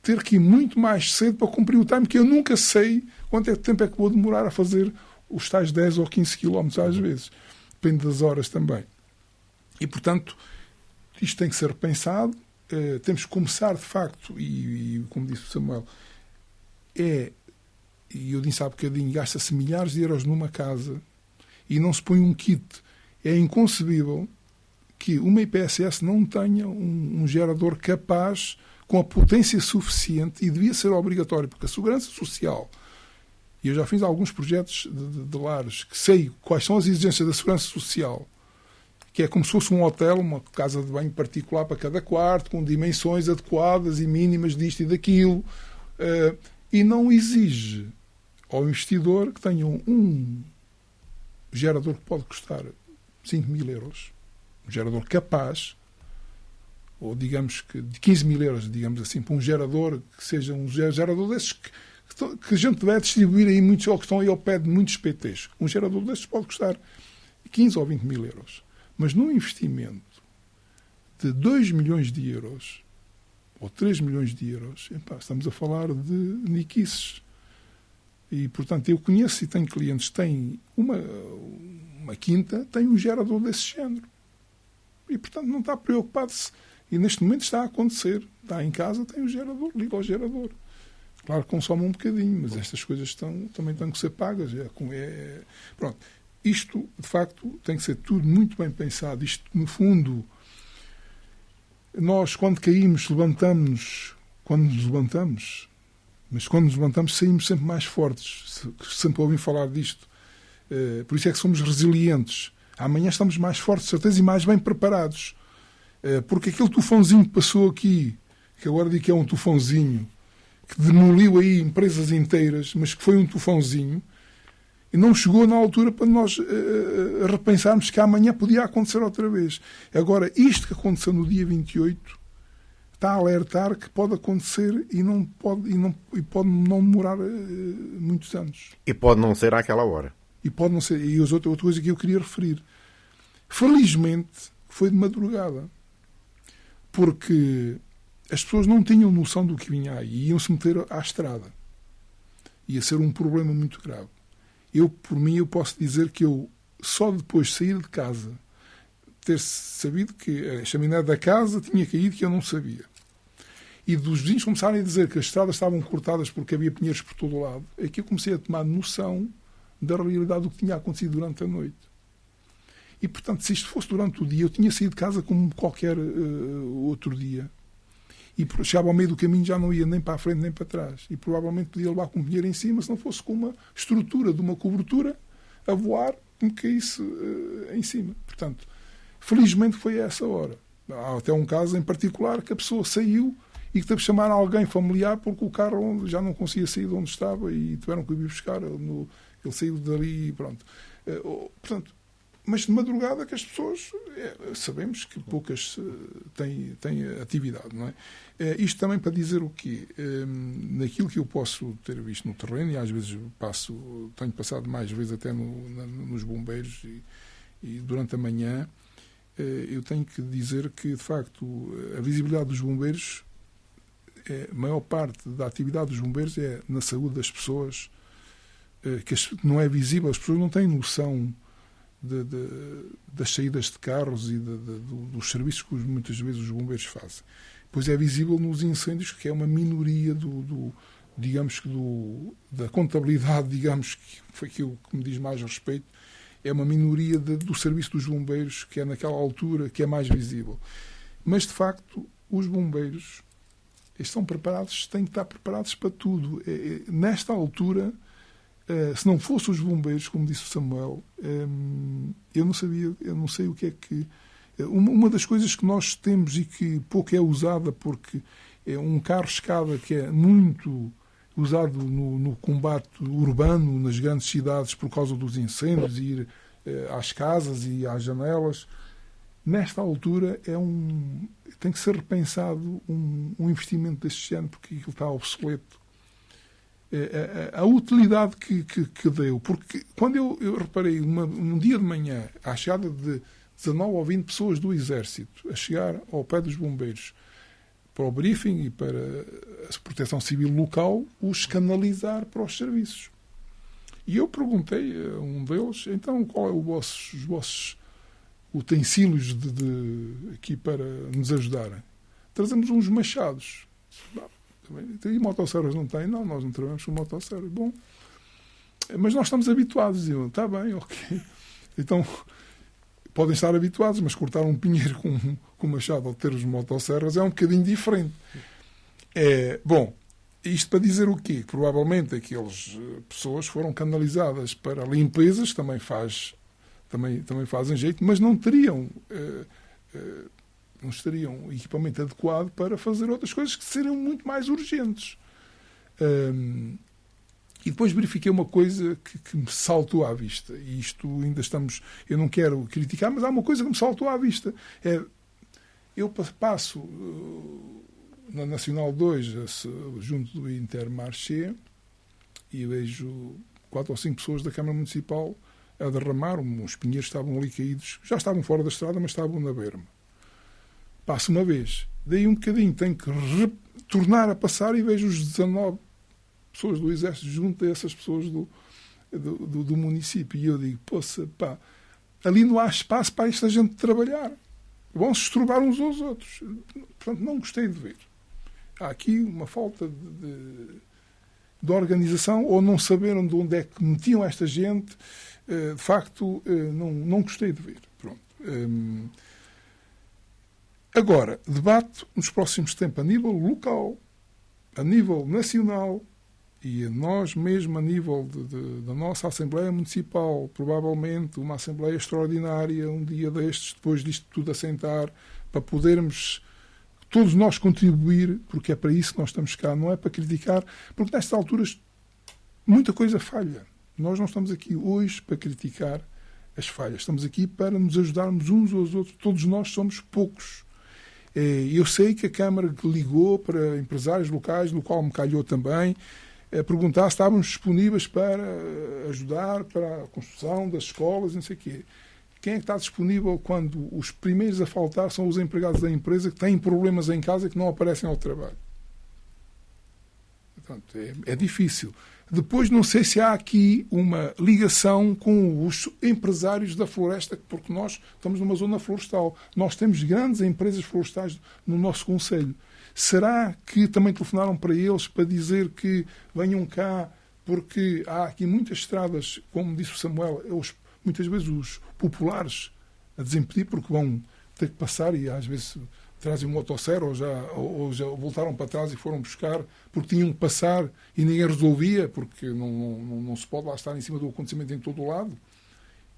ter que ir muito mais cedo para cumprir o time, que eu nunca sei quanto tempo é que vou demorar a fazer os tais 10 ou 15 km às vezes. Depende das horas também. E, portanto, isto tem que ser repensado. Temos que começar, de facto, e como disse o Samuel, e eu disse há bocadinho, gasta-se milhares de euros numa casa e não se põe um kit. É inconcebível que uma IPSS não tenha um gerador capaz, com a potência suficiente, e devia ser obrigatório, porque a segurança social, e eu já fiz alguns projetos de lares, que sei quais são as exigências da segurança social, que é como se fosse um hotel, uma casa de banho particular para cada quarto, com dimensões adequadas e mínimas disto e daquilo, e não exige ao investidor que tenha um gerador que pode custar 5.000 euros, um gerador capaz, ou digamos que de 15.000 euros, digamos assim, para um gerador que seja um gerador desses que a gente deve distribuir aí muitos, ou que estão aí ao pé de muitos PTs. Um gerador desses pode custar 15 ou 20.000 euros. Mas num investimento de 2 milhões de euros ou 3 milhões de euros, estamos a falar de niquices. E, portanto, eu conheço e tenho clientes que têm uma quinta, tem um gerador desse género. E, portanto, não está preocupado-se. E neste momento está a acontecer. Está em casa, tem o gerador, liga ao gerador. Claro que consome um bocadinho, mas estas coisas também têm que ser pagas. Pronto. Isto, de facto, tem que ser tudo muito bem pensado. Isto, no fundo, nós, quando caímos, levantamos-nos. Quando nos levantamos, mas quando nos levantamos, saímos sempre mais fortes. Sempre ouvi falar disto. Por isso é que somos resilientes. Amanhã estamos mais fortes, de certeza, e mais bem preparados. Porque aquele tufãozinho que passou aqui, que agora digo que é um tufãozinho, que demoliu aí empresas inteiras, mas que foi um tufãozinho, e não chegou na altura para nós repensarmos que amanhã podia acontecer outra vez. Agora, isto que aconteceu no dia 28 está a alertar que pode acontecer e pode não demorar muitos anos. E pode não ser àquela hora. E pode não ser. E outra coisa que eu queria referir. Felizmente, foi de madrugada. Porque as pessoas não tinham noção do que vinha aí e iam-se meter à estrada. Ia ser um problema muito grave. Por mim, eu posso dizer que eu, só depois de sair de casa, ter sabido que a chaminé da casa tinha caído, que eu não sabia. E dos vizinhos começarem a dizer que as estradas estavam cortadas porque havia pinheiros por todo o lado, é que eu comecei a tomar noção da realidade do que tinha acontecido durante a noite. E, portanto, se isto fosse durante o dia, eu tinha saído de casa como qualquer outro dia. E chegava ao meio do caminho, já não ia nem para a frente nem para trás. E provavelmente podia levar com um pinheiro em cima, se não fosse com uma estrutura de uma cobertura a voar, que me caísse em cima. Portanto, felizmente foi a essa hora. Há até um caso em particular que a pessoa saiu e que teve que chamar alguém familiar porque o carro já não conseguia sair de onde estava e tiveram que ir buscar. Ele saiu dali e pronto. Portanto, mas de madrugada que as pessoas, sabemos que poucas têm atividade, não é? Isto também para dizer o quê? Naquilo que eu posso ter visto no terreno, e às vezes tenho passado mais vezes até nos bombeiros e durante a manhã, eu tenho que dizer que, de facto, a visibilidade dos bombeiros, a maior parte da atividade dos bombeiros é na saúde das pessoas, que não é visível, as pessoas não têm noção das saídas de carros e dos serviços que muitas vezes os bombeiros fazem. Pois é visível nos incêndios, que é uma minoria da contabilidade, digamos, que foi aquilo que me diz mais respeito, é uma minoria do serviço dos bombeiros, que é naquela altura que é mais visível. Mas, de facto, os bombeiros estão preparados, têm que estar preparados para tudo. Nesta altura, se não fossem os bombeiros, como disse o Samuel, eu não sei o que é que... Uma das coisas que nós temos e que pouco é usada, porque é um carro-escada que é muito usado no combate urbano, nas grandes cidades, por causa dos incêndios, e ir às casas e às janelas. Nesta altura tem que ser repensado um investimento deste género, porque aquilo está obsoleto. A utilidade que deu, porque quando eu reparei um dia de manhã, à chegada de 19 ou 20 pessoas do Exército a chegar ao pé dos bombeiros para o briefing e para a proteção civil local, os canalizar para os serviços. E eu perguntei a um deles, então, qual é os vossos utensílios aqui para nos ajudarem? Trazemos uns machados. E motosserras não tem? Não, nós não trabalhamos com motosserras. Bom, mas nós estamos habituados. E eu, está bem, ok. Então, podem estar habituados, mas cortar um pinheiro com machado ou ter os motosserras é um bocadinho diferente. Bom, isto para dizer o quê? Provavelmente aquelas pessoas foram canalizadas para limpezas, também fazem jeito, mas não teriam equipamento adequado para fazer outras coisas que seriam muito mais urgentes. E depois verifiquei uma coisa que me saltou à vista. E isto ainda estamos... Eu não quero criticar, mas há uma coisa que me saltou à vista. Eu passo na Nacional 2, junto do Intermarché, e vejo 4 ou 5 pessoas da Câmara Municipal a derramar. Os pinheiros estavam ali caídos. Já estavam fora da estrada, mas estavam na berma. Passo uma vez. Daí um bocadinho. Tenho que tornar a passar e vejo os 19 pessoas do Exército junto a essas pessoas do município. E eu digo, poça, pá, ali não há espaço para esta gente trabalhar. Vão-se estrobar uns aos outros. Portanto, não gostei de ver. Há aqui uma falta de organização, ou não saberam de onde é que metiam esta gente. De facto, não gostei de ver. Pronto. Agora, debate nos próximos tempos a nível local, a nível nacional, e nós mesmo a nível da nossa Assembleia Municipal, provavelmente uma Assembleia extraordinária, um dia destes, depois disto tudo assentar, para podermos todos nós contribuir, porque é para isso que nós estamos cá, não é para criticar, porque nestas alturas muita coisa falha. Nós não estamos aqui hoje para criticar as falhas, estamos aqui para nos ajudarmos uns aos outros, todos nós somos poucos. Eu sei que a Câmara ligou para empresários locais, no qual me calhou também, perguntar se estávamos disponíveis para ajudar para a construção das escolas, não sei o quê. Quem é que está disponível quando os primeiros a faltar são os empregados da empresa que têm problemas em casa e que não aparecem ao trabalho? Portanto, é difícil. Depois, não sei se há aqui uma ligação com os empresários da floresta, porque nós estamos numa zona florestal. Nós temos grandes empresas florestais no nosso concelho. Será que também telefonaram para eles para dizer que venham cá, porque há aqui muitas estradas, como disse o Samuel, muitas vezes os populares a desimpedir, porque vão ter que passar e às vezes trazem um motosserra ou já voltaram para trás e foram buscar porque tinham que passar e ninguém resolvia, porque não se pode lá estar em cima do acontecimento em todo o lado.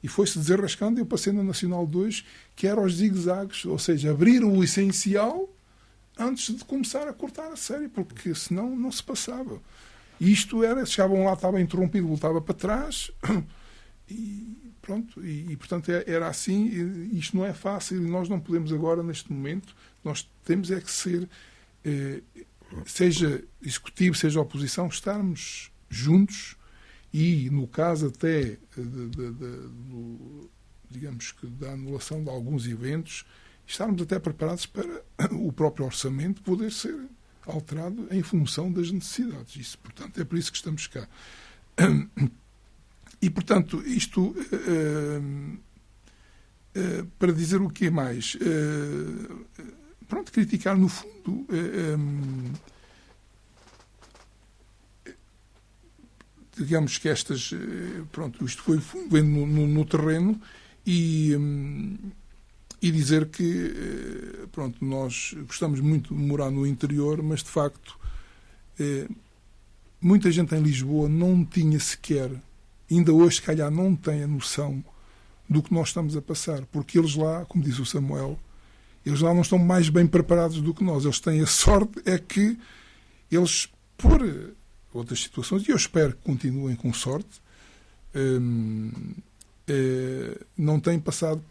E foi-se desarrascando. Eu passei na Nacional 2, que era aos zigue-zagues, ou seja, abrir o essencial antes de começar a cortar a série, porque senão não se passava. E isto chegavam lá, estava interrompido, voltava para trás e pronto. E portanto era assim. E isto não é fácil e nós não podemos agora, neste momento, nós temos é que ser, seja executivo, seja oposição, estarmos juntos e, no caso até digamos que da anulação de alguns eventos, estarmos até preparados para o próprio orçamento poder ser alterado em função das necessidades. Isso, portanto, é por isso que estamos cá. E, portanto, isto para dizer o que mais? Pronto, criticar no fundo digamos que pronto, isto foi vendo no terreno e dizer que pronto, nós gostamos muito de morar no interior, mas de facto muita gente em Lisboa não tinha sequer, ainda hoje se calhar não tem a noção do que nós estamos a passar, porque eles lá, como diz o Samuel, eles lá não estão mais bem preparados do que nós. Eles têm a sorte é que eles, por outras situações, e eu espero que continuem com sorte, não têm passado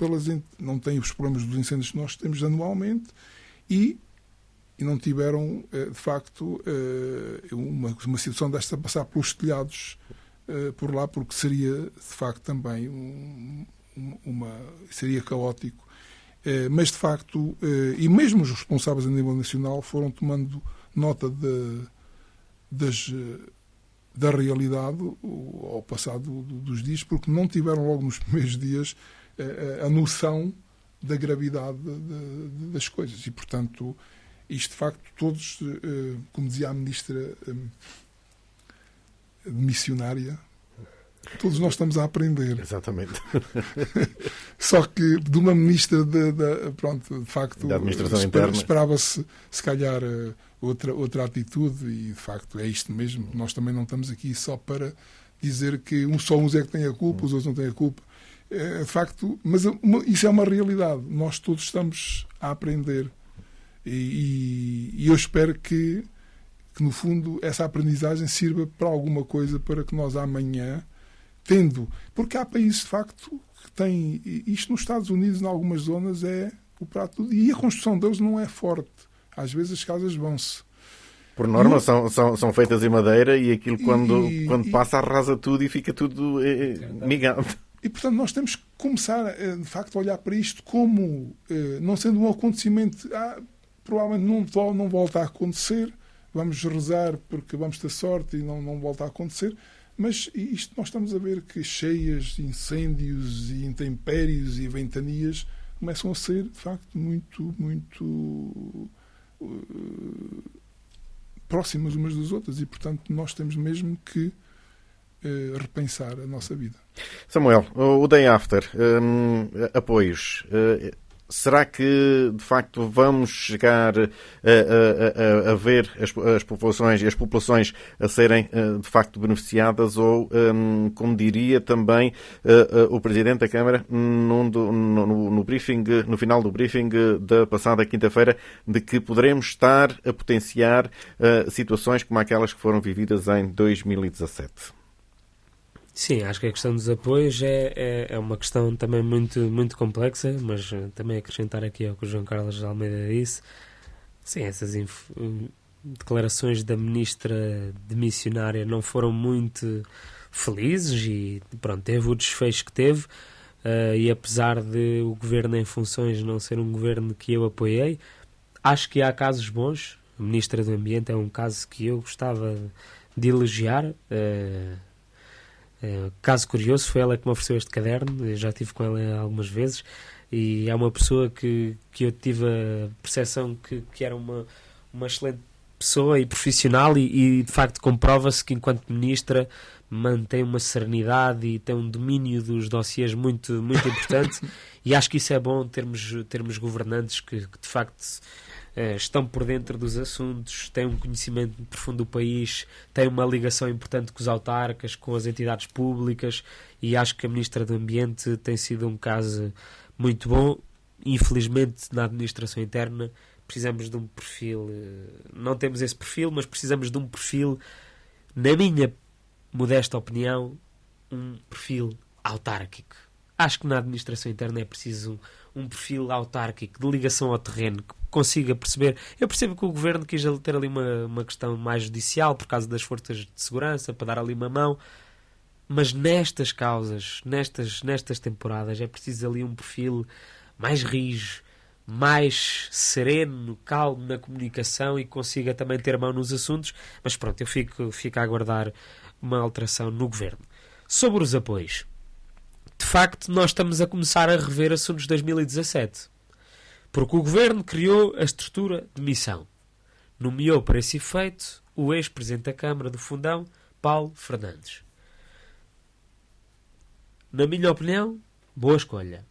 não têm os problemas dos incêndios que nós temos anualmente e não tiveram, de facto, uma situação desta a passar pelos telhados por lá, porque seria, de facto, também seria caótico. Mas, de facto, e mesmo os responsáveis a nível nacional foram tomando nota da realidade ao passado dos dias, porque não tiveram logo nos primeiros dias a noção da gravidade das coisas. E, portanto, isto, de facto, todos, como dizia a ministra missionária, todos nós estamos a aprender. Exatamente. Só que de uma ministra pronto, de facto, da administração interna, esperava-se, se calhar, outra atitude, e de facto é isto mesmo. Nós também não estamos aqui só para dizer que só uns é que têm a culpa, os outros não têm a culpa. De facto, mas isso é uma realidade. Nós todos estamos a aprender. E eu espero que, no fundo, essa aprendizagem sirva para alguma coisa, para que nós amanhã, porque há países, de facto, que têm isto. Nos Estados Unidos, em algumas zonas, é o prato, e a construção deles não é forte. Às vezes as casas vão-se. Por norma, são feitas em madeira, e aquilo quando passa arrasa tudo e fica tudo migado. E, portanto, nós temos que começar, de facto, a olhar para isto como, não sendo um acontecimento, provavelmente não volta a acontecer, vamos rezar porque vamos ter sorte e não volta a acontecer, mas isto nós estamos a ver que cheias, incêndios e intempéries e ventanias começam a ser, de facto, muito, muito próximas umas das outras, e, portanto, nós temos mesmo que repensar a nossa vida. Samuel, o Day After, apoios, será que de facto vamos chegar a ver as populações e as populações a serem de facto beneficiadas, ou, como diria também o Presidente da Câmara no briefing, no final do briefing da passada quinta-feira, de que poderemos estar a potenciar situações como aquelas que foram vividas em 2017? Sim, acho que a questão dos apoios é uma questão também muito, muito complexa, mas também acrescentar aqui ao que o João Carlos de Almeida disse. Sim, essas declarações da ministra de missionária não foram muito felizes e, pronto, teve o desfecho que teve, e apesar de o governo em funções não ser um governo que eu apoiei, acho que há casos bons. A ministra do Ambiente é um caso que eu gostava de elogiar. Caso curioso, foi ela que me ofereceu este caderno. Eu já estive com ela algumas vezes, e é uma pessoa que eu tive a percepção que era uma excelente pessoa e profissional, e de facto comprova-se que, enquanto ministra, mantém uma serenidade e tem um domínio dos dossiês muito, muito importante. E acho que isso é bom, termos governantes que de facto estão por dentro dos assuntos, têm um conhecimento profundo do país, têm uma ligação importante com os autarcas, com as entidades públicas, e acho que a Ministra do Ambiente tem sido um caso muito bom. Infelizmente, na administração interna, precisamos de um perfil, não temos esse perfil, mas precisamos de um perfil, na minha modesta opinião, um perfil autárquico. Acho que na administração interna é preciso um perfil autárquico, de ligação ao terreno, que consiga perceber. Eu percebo que o governo quis ter ali uma questão mais judicial por causa das forças de segurança, para dar ali uma mão, mas nestas causas, nestas temporadas, é preciso ali um perfil mais rijo, mais sereno, calmo na comunicação, e consiga também ter mão nos assuntos. Mas pronto, eu fico a aguardar uma alteração no governo. Sobre os apoios, de facto, nós estamos a começar a rever assuntos de 2017. Porque o governo criou a estrutura de missão. Nomeou para esse efeito o ex-presidente da Câmara do Fundão, Paulo Fernandes. Na minha opinião, boa escolha.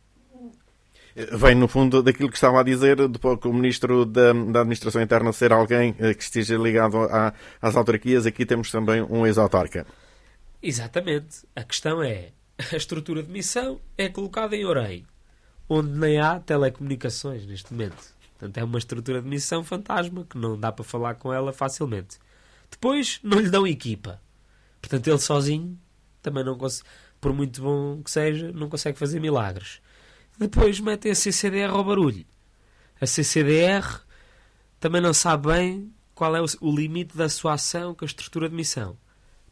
Vem, no fundo, daquilo que estava a dizer, que o Ministro da Administração Interna ser alguém que esteja ligado às autarquias. Aqui temos também um ex-autarca. Exatamente. A questão é, a estrutura de missão é colocada em Orem, onde nem há telecomunicações neste momento. Portanto, é uma estrutura de missão fantasma, que não dá para falar com ela facilmente. Depois, não lhe dão equipa. Portanto, ele sozinho também não consegue. por muito bom que seja, não consegue fazer milagres. Depois metem a CCDR ao barulho. A CCDR também não sabe bem qual é o limite da sua ação com a estrutura de missão.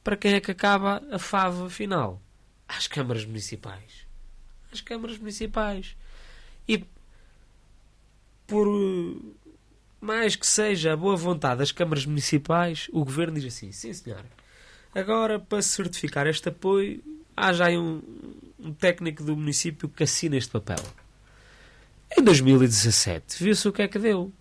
Para quem é que acaba a fava final? Às câmaras municipais. Às câmaras municipais. E por mais que seja a boa vontade das câmaras municipais, o governo diz assim: sim senhora, agora para certificar este apoio, há já aí um técnico do município que assina este papel. Em 2017 viu-se o que é que deu.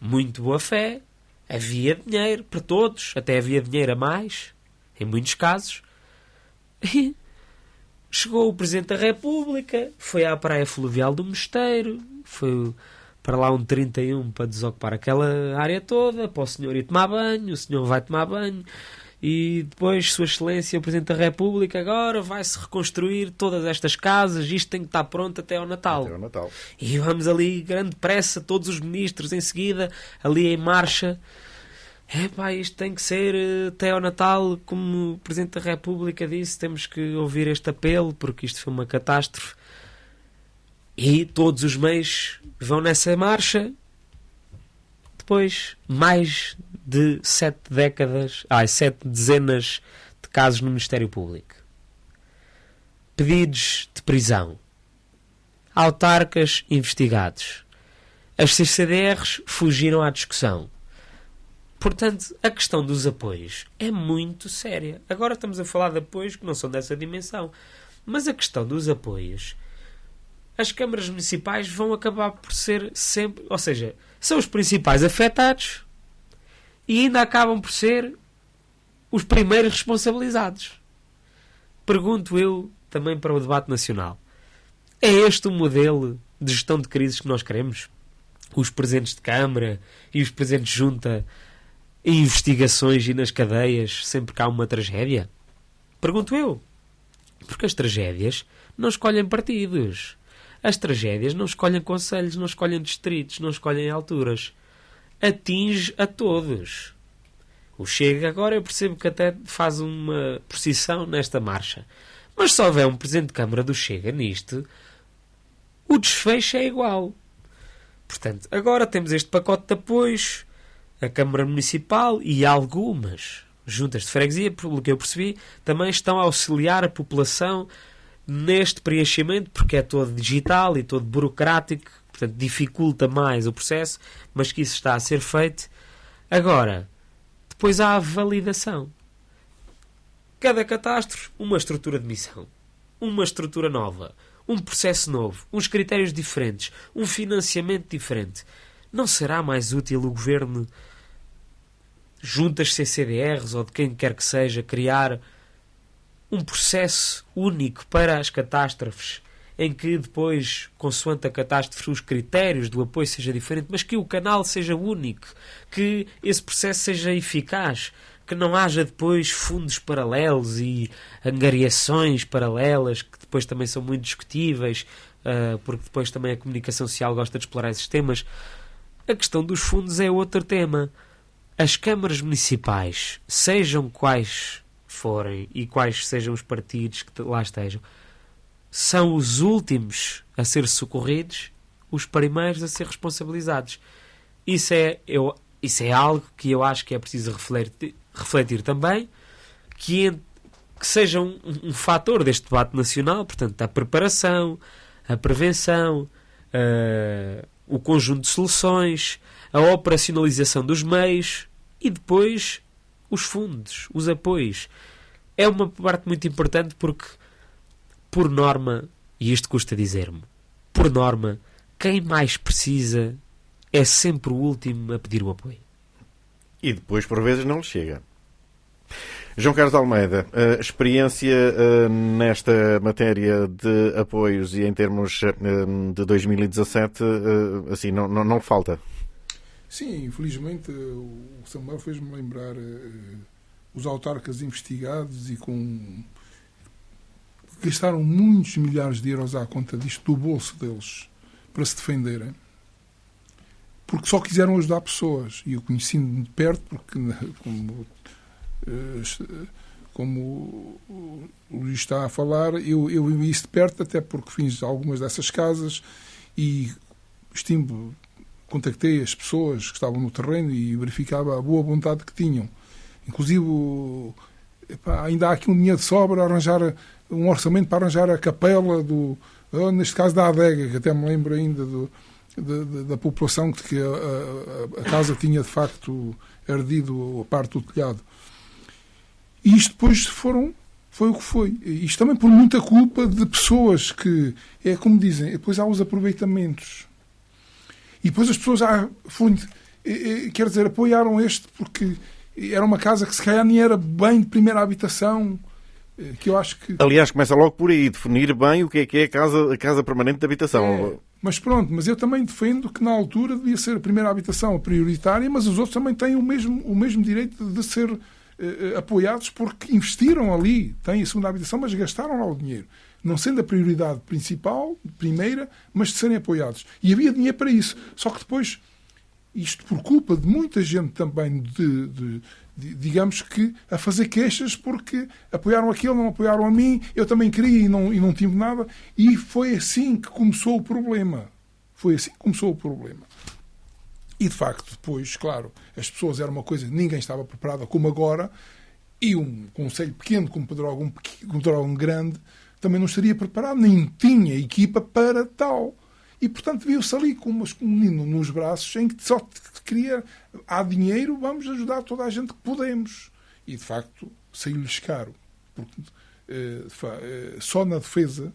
Muito boa fé, havia dinheiro para todos, até havia dinheiro a mais, em muitos casos. E chegou o Presidente da República, foi à praia fluvial do Mosteiro, foi para lá um 31 para desocupar aquela área toda, para o senhor ir tomar banho, o senhor vai tomar banho, e depois Sua Excelência, o Presidente da República, agora vai-se reconstruir todas estas casas, isto tem que estar pronto até ao Natal. Até ao Natal. E vamos ali, grande pressa, todos os ministros em seguida, ali em marcha. Epá, isto tem que ser até ao Natal, como o Presidente da República disse, temos que ouvir este apelo, porque isto foi uma catástrofe. E todos os meios vão nessa marcha. Depois, mais de 7 dezenas de casos no Ministério Público. Pedidos de prisão. Autarcas investigados. As CCDRs fugiram à discussão. Portanto, a questão dos apoios é muito séria. Agora estamos a falar de apoios que não são dessa dimensão. Mas a questão dos apoios, as câmaras municipais vão acabar por ser sempre... Ou seja, são os principais afetados e ainda acabam por ser os primeiros responsabilizados. Pergunto eu também para o debate nacional. É este o modelo de gestão de crises que nós queremos? Os presidentes de Câmara e os presidentes de Junta em investigações e nas cadeias sempre que há uma tragédia? Pergunto eu. Porque as tragédias não escolhem partidos. As tragédias não escolhem concelhos, não escolhem distritos, não escolhem alturas. Atinge a todos. O Chega agora eu percebo que até faz uma procissão nesta marcha. Mas se houver um Presidente de Câmara do Chega nisto, o desfecho é igual. Portanto, agora temos este pacote de apoios. A Câmara Municipal e algumas juntas de freguesia, pelo que eu percebi, também estão a auxiliar a população neste preenchimento, porque é todo digital e todo burocrático, portanto dificulta mais o processo, mas que isso está a ser feito. Agora, depois há a validação. Cada catástrofe, uma estrutura de missão, uma estrutura nova, um processo novo, uns critérios diferentes, um financiamento diferente. Não será mais útil o Governo, juntas CCDRs ou de quem quer que seja, criar um processo único para as catástrofes, em que depois, consoante a catástrofe, os critérios do apoio sejam diferentes, mas que o canal seja único, que esse processo seja eficaz, que não haja depois fundos paralelos e angariações paralelas, que depois também são muito discutíveis, porque depois também a comunicação social gosta de explorar esses temas. A questão dos fundos é outro tema. As câmaras municipais, sejam quais forem e quais sejam os partidos que lá estejam, são os últimos a ser socorridos, os primeiros a ser responsabilizados. Isso é algo que eu acho que é preciso refletir também, que seja um fator deste debate nacional, portanto, a preparação, a prevenção, o conjunto de soluções, a operacionalização dos meios e depois os fundos, os apoios. É uma parte muito importante porque, por norma, e isto custa dizer-me, por norma, quem mais precisa é sempre o último a pedir o apoio. E depois, por vezes, não lhe chega. João Carlos Almeida, experiência nesta matéria de apoios e em termos de 2017, assim, não falta? Sim, infelizmente o Samuel fez-me lembrar os autarcas investigados e gastaram muitos milhares de euros à conta disto, do bolso deles, para se defenderem, porque só quiseram ajudar como o Luís está a falar, eu vi isso de perto, até porque fiz algumas dessas casas e contactei as pessoas que estavam no terreno e verificava a boa vontade que tinham. Inclusive, ainda há aqui um dinheiro de sobra, arranjar um orçamento para arranjar a capela neste caso da adega, que até me lembro ainda da população que a casa tinha de facto ardido a parte do telhado. E isto depois foi o que foi. Isto também por muita culpa de pessoas que, é como dizem, depois há os aproveitamentos. E depois as pessoas, quer dizer, apoiaram porque era uma casa que se calhar nem era bem de primeira habitação, que eu acho que... Aliás, começa logo por aí, definir bem o que é a casa permanente de habitação. Mas pronto, mas eu também defendo que na altura devia ser a primeira habitação a prioritária, mas os outros também têm o mesmo direito de ser apoiados porque investiram ali, têm a segunda habitação, mas gastaram lá o dinheiro. Não sendo a prioridade principal, primeira, mas de serem apoiados. E havia dinheiro para isso. Só que depois, isto por culpa de muita gente também, digamos que, a fazer queixas porque apoiaram aquele, não apoiaram a mim, eu também queria e não tive nada. E foi assim que começou o problema. E, de facto, depois, claro, as pessoas eram uma coisa que ninguém estava preparada como agora, e um concelho pequeno como Pedrógão grande também não estaria preparado, nem tinha equipa para tal. E, portanto, viu-se ali com um menino nos braços em que só queria, há dinheiro, vamos ajudar toda a gente que podemos. E, de facto, saiu-lhes caro. Porque, só na defesa,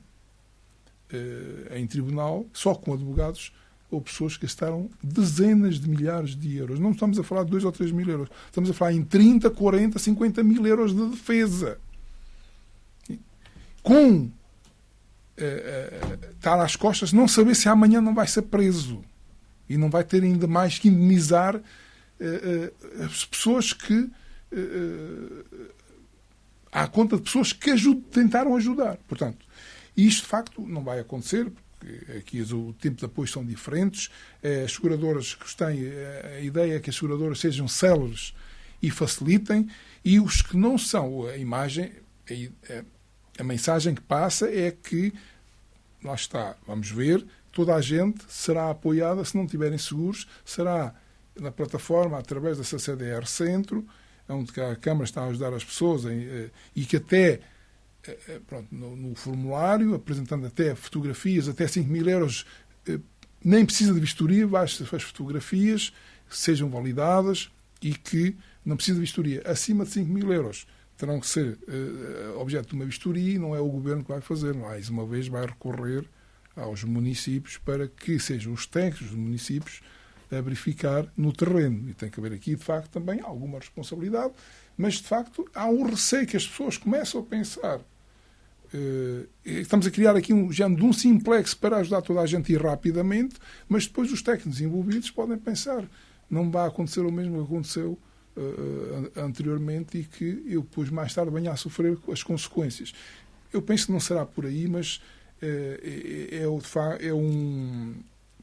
em tribunal, só com advogados, houve pessoas que gastaram dezenas de milhares de euros. Não estamos a falar de 2 ou 3 mil euros. Estamos a falar em 30, 40, 50 mil euros de defesa. Com estar às costas, não saber se amanhã não vai ser preso. E não vai ter ainda mais que indenizar as pessoas que... à conta de pessoas que tentaram ajudar. Portanto, isto, de facto, não vai acontecer, porque aqui o tempo de apoio são diferentes. As seguradoras que têm, a ideia é que as seguradoras sejam céleres e facilitem, e os que não são, a mensagem que passa é que, lá está, vamos ver, toda a gente será apoiada, se não tiverem seguros, será na plataforma, através da CCDR Centro, onde a Câmara está a ajudar as pessoas, e que até, pronto, no formulário, apresentando até fotografias, até 5 mil euros, nem precisa de vistoria, basta as fotografias sejam validadas e que não precisa de vistoria. Acima de 5 mil euros terão que ser objeto de uma vistoria e não é o Governo que vai fazer. Mais uma vez vai recorrer aos municípios para que sejam os técnicos dos municípios a verificar no terreno. E tem que haver aqui, de facto, também alguma responsabilidade, mas, de facto, há um receio que as pessoas começam a pensar. Estamos a criar aqui um género de um simplex para ajudar toda a gente e rapidamente, mas depois os técnicos envolvidos podem pensar, não vai acontecer o mesmo que aconteceu anteriormente e que eu depois mais tarde venha a sofrer as consequências. Eu penso que não será por aí, mas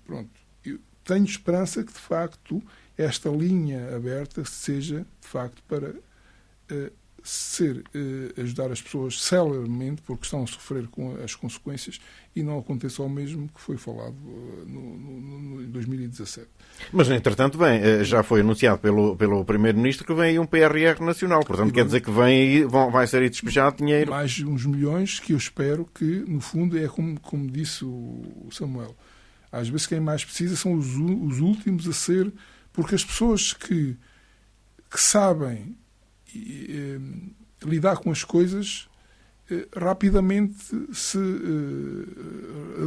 pronto, eu tenho esperança que de facto esta linha aberta seja de facto para ajudar as pessoas celermente, porque estão a sofrer com as consequências, e não aconteça o mesmo que foi falado em 2017. Mas, entretanto, já foi anunciado pelo Primeiro-Ministro que vem aí um PRR nacional, portanto quer dizer que vai ser aí despejado dinheiro. Mais uns milhões que eu espero que, no fundo, é como disse o Samuel, às vezes quem mais precisa são os últimos a ser, porque as pessoas que sabem lidar com as coisas rapidamente se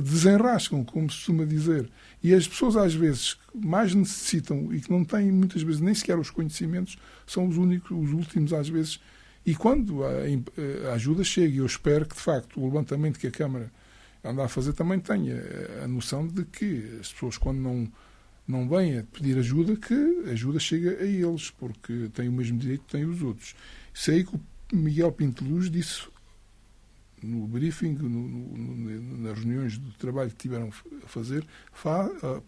desenrascam, como se costuma dizer. E as pessoas, às vezes, que mais necessitam e que não têm, muitas vezes, nem sequer os conhecimentos, são os últimos, às vezes. E quando a ajuda chega, e eu espero que, de facto, o levantamento que a Câmara anda a fazer também tenha a noção de que as pessoas, quando não vêm a pedir ajuda, que a ajuda chega a eles, porque têm o mesmo direito que têm os outros. Sei que o Miguel Pinto Luz disse no briefing, nas reuniões de trabalho que tiveram a fazer,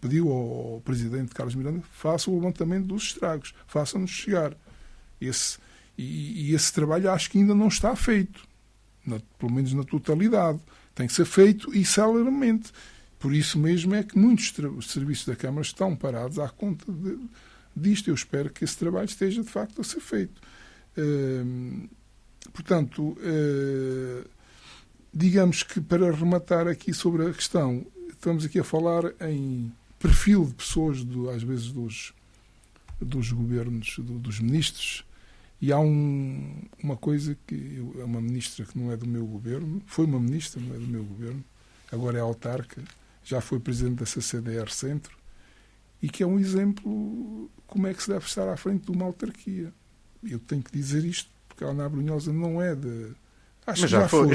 pediu ao Presidente Carlos Miranda, faça o levantamento dos estragos, faça-nos chegar. E esse trabalho acho que ainda não está feito, pelo menos na totalidade. Tem que ser feito e celeramente. Por isso mesmo é que muitos serviços da Câmara estão parados à conta disto. Eu espero que esse trabalho esteja, de facto, a ser feito. Portanto, digamos que, para rematar aqui sobre a questão, estamos aqui a falar em perfil de pessoas, às vezes, dos governos, dos ministros, e há uma coisa que é uma ministra que não é do meu governo, foi uma ministra, não é do meu governo, agora é autarca, já foi presidente da CCDR Centro, e que é um exemplo como é que se deve estar à frente de uma autarquia. Eu tenho que dizer isto, porque a Ana Abrunhosa não é de... Acho mas que já foi.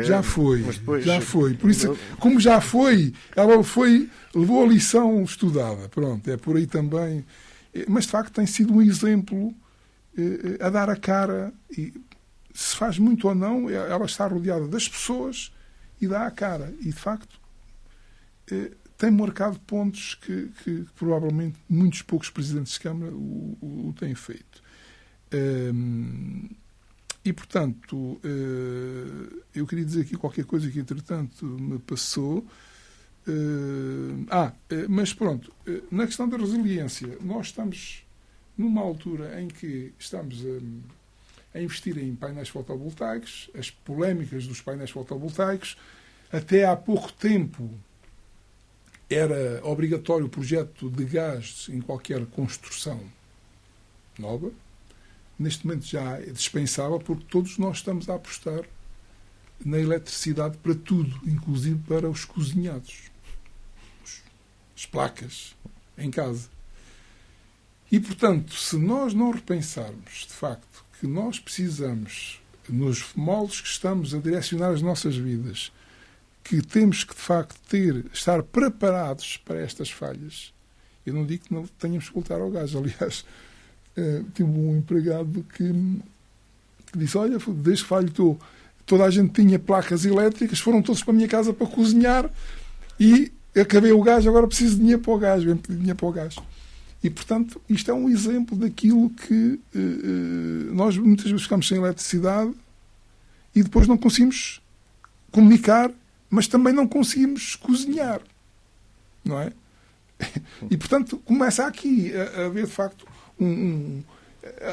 Já foi. Mas depois... Já foi. Por isso, Eu... como já foi, ela levou a lição estudada. Pronto, é por aí também. Mas, de facto, tem sido um exemplo a dar a cara. E se faz muito ou não, ela está rodeada das pessoas e dá a cara. E, de facto, tem marcado pontos que provavelmente muitos poucos presidentes de Câmara o têm feito. E, portanto, eu queria dizer aqui qualquer coisa que, entretanto, me passou. Mas pronto, na questão da resiliência, nós estamos numa altura em que estamos a investir em painéis fotovoltaicos, as polémicas dos painéis fotovoltaicos. Até há pouco tempo era obrigatório o projeto de gás em qualquer construção nova. Neste momento já é dispensável, porque todos nós estamos a apostar na eletricidade para tudo, inclusive para os cozinhados, as placas em casa. E, portanto, se nós não repensarmos, de facto, que nós precisamos, nos moldes que estamos a direcionar as nossas vidas, que temos que, de facto, estar preparados para estas falhas. Eu não digo que não tenhamos que voltar ao gás, aliás... tive um empregado que disse, olha, desde que falhou, toda a gente tinha placas elétricas, foram todos para a minha casa para cozinhar e acabei o gás, agora preciso de dinheiro para o gás, vem pedir dinheiro para o gás. E, portanto, isto é um exemplo daquilo que nós muitas vezes ficamos sem eletricidade e depois não conseguimos comunicar, mas também não conseguimos cozinhar, não é? E, portanto, começa aqui a haver, de facto,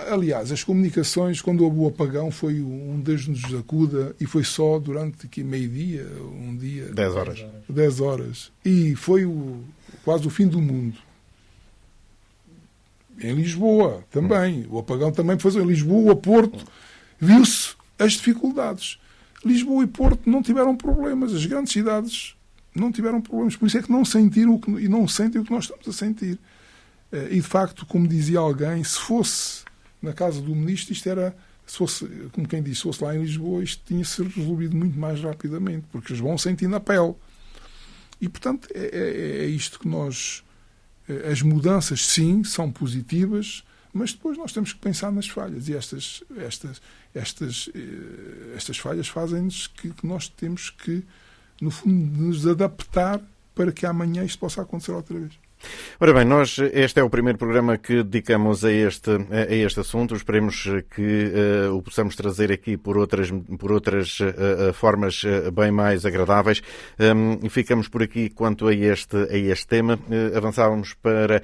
aliás, as comunicações, quando houve o apagão, foi um Deus nos acuda, e foi só durante meio-dia, um dia... 10 horas. 10 horas. E foi quase o fim do mundo. Em Lisboa também. O apagão também foi em Lisboa, Porto. Viu-se as dificuldades. Lisboa e Porto não tiveram problemas. As grandes cidades não tiveram problemas. Por isso é que não sentiram e não sentem o que nós estamos a sentir. E, de facto, como dizia alguém, se fosse na casa do ministro, isto era, se fosse, como quem diz, se fosse lá em Lisboa, isto tinha-se resolvido muito mais rapidamente, porque eles vão sentir na pele. E, portanto, é isto que nós... As mudanças, sim, são positivas, mas depois nós temos que pensar nas falhas. E estas falhas fazem-nos que nós temos que, no fundo, nos adaptar para que amanhã isto possa acontecer outra vez. Ora bem, este é o primeiro programa que dedicamos a este assunto. Esperemos que o possamos trazer aqui por outras formas bem mais agradáveis. Ficamos por aqui quanto a este tema. Avançávamos para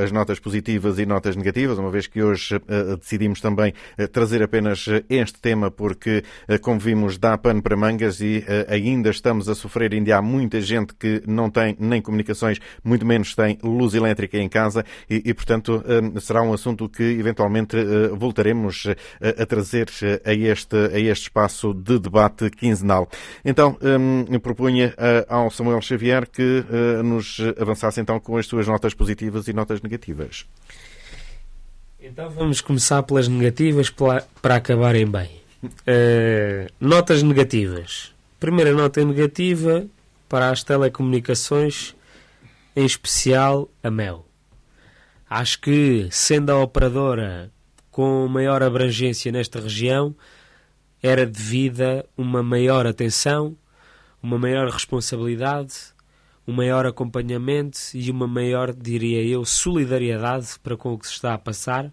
as notas positivas e notas negativas, uma vez que hoje decidimos também trazer apenas este tema, porque, como vimos, dá pano para mangas e ainda estamos a sofrer. Ainda há muita gente que não tem nem comunicações, muito menos tem luz elétrica em casa e, portanto, será um assunto que eventualmente voltaremos a trazer a este espaço de debate quinzenal. Então, propunha ao Samuel Xavier que nos avançasse então com as suas notas positivas e notas negativas. Então vamos começar pelas negativas para acabarem bem. Notas negativas. Primeira nota negativa para as telecomunicações, em especial a Mel. Acho que, sendo a operadora com maior abrangência nesta região, era devida uma maior atenção, uma maior responsabilidade, um maior acompanhamento e uma maior, diria eu, solidariedade para com o que se está a passar,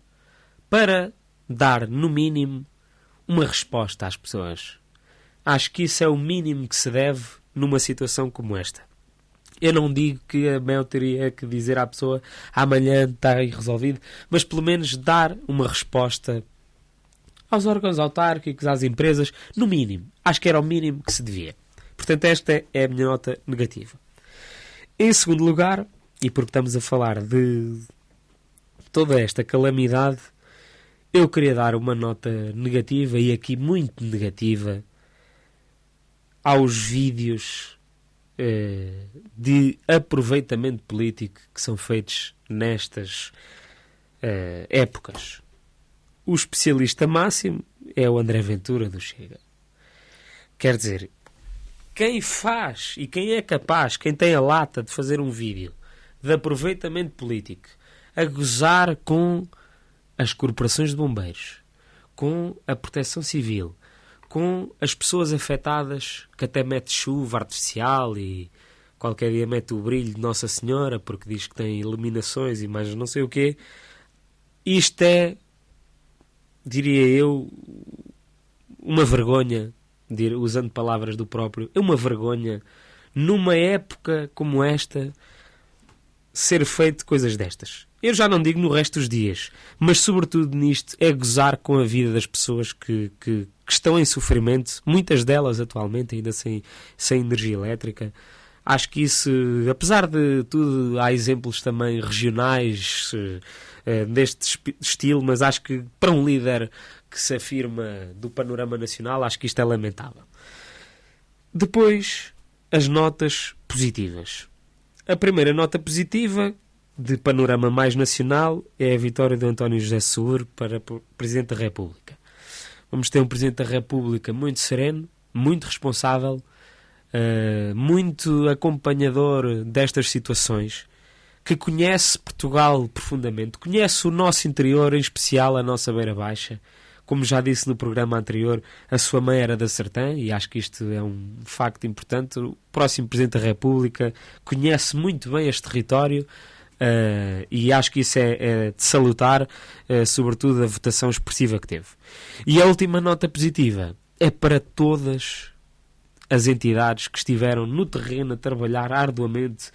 para dar, no mínimo, uma resposta às pessoas. Acho que isso é o mínimo que se deve numa situação como esta. Eu não digo que a Mel teria que dizer à pessoa amanhã está resolvido, mas pelo menos dar uma resposta aos órgãos autárquicos, às empresas, no mínimo. Acho que era o mínimo que se devia. Portanto, esta é a minha nota negativa. Em segundo lugar, e porque estamos a falar de toda esta calamidade, eu queria dar uma nota negativa, e aqui muito negativa, aos vídeos de aproveitamento político que são feitos nestas épocas. O especialista máximo é o André Ventura do Chega. Quer dizer, quem faz e quem é capaz, quem tem a lata de fazer um vídeo de aproveitamento político a gozar com as corporações de bombeiros, com a proteção civil, com as pessoas afetadas, que até mete chuva artificial e qualquer dia mete o brilho de Nossa Senhora porque diz que tem iluminações e mais não sei o quê. Isto é, diria eu, uma vergonha, usando palavras do próprio, é uma vergonha numa época como esta ser feito coisas destas. Eu já não digo no resto dos dias, mas sobretudo nisto é gozar com a vida das pessoas que estão em sofrimento, muitas delas atualmente ainda sem energia elétrica. Acho que isso, apesar de tudo, há exemplos também regionais deste estilo, mas acho que para um líder que se afirma do panorama nacional, acho que isto é lamentável. Depois, as notas positivas. A primeira nota positiva, de panorama mais nacional, é a vitória de António José Seguro para Presidente da República. Vamos ter um Presidente da República muito sereno, muito responsável, muito acompanhador destas situações, que conhece Portugal profundamente, conhece o nosso interior, em especial a nossa Beira Baixa. Como já disse no programa anterior, a sua mãe era da Sertã, e acho que isto é um facto importante. O próximo Presidente da República conhece muito bem este território, e acho que isso é de salutar, sobretudo a votação expressiva que teve. E a última nota positiva é para todas as entidades que estiveram no terreno a trabalhar arduamente,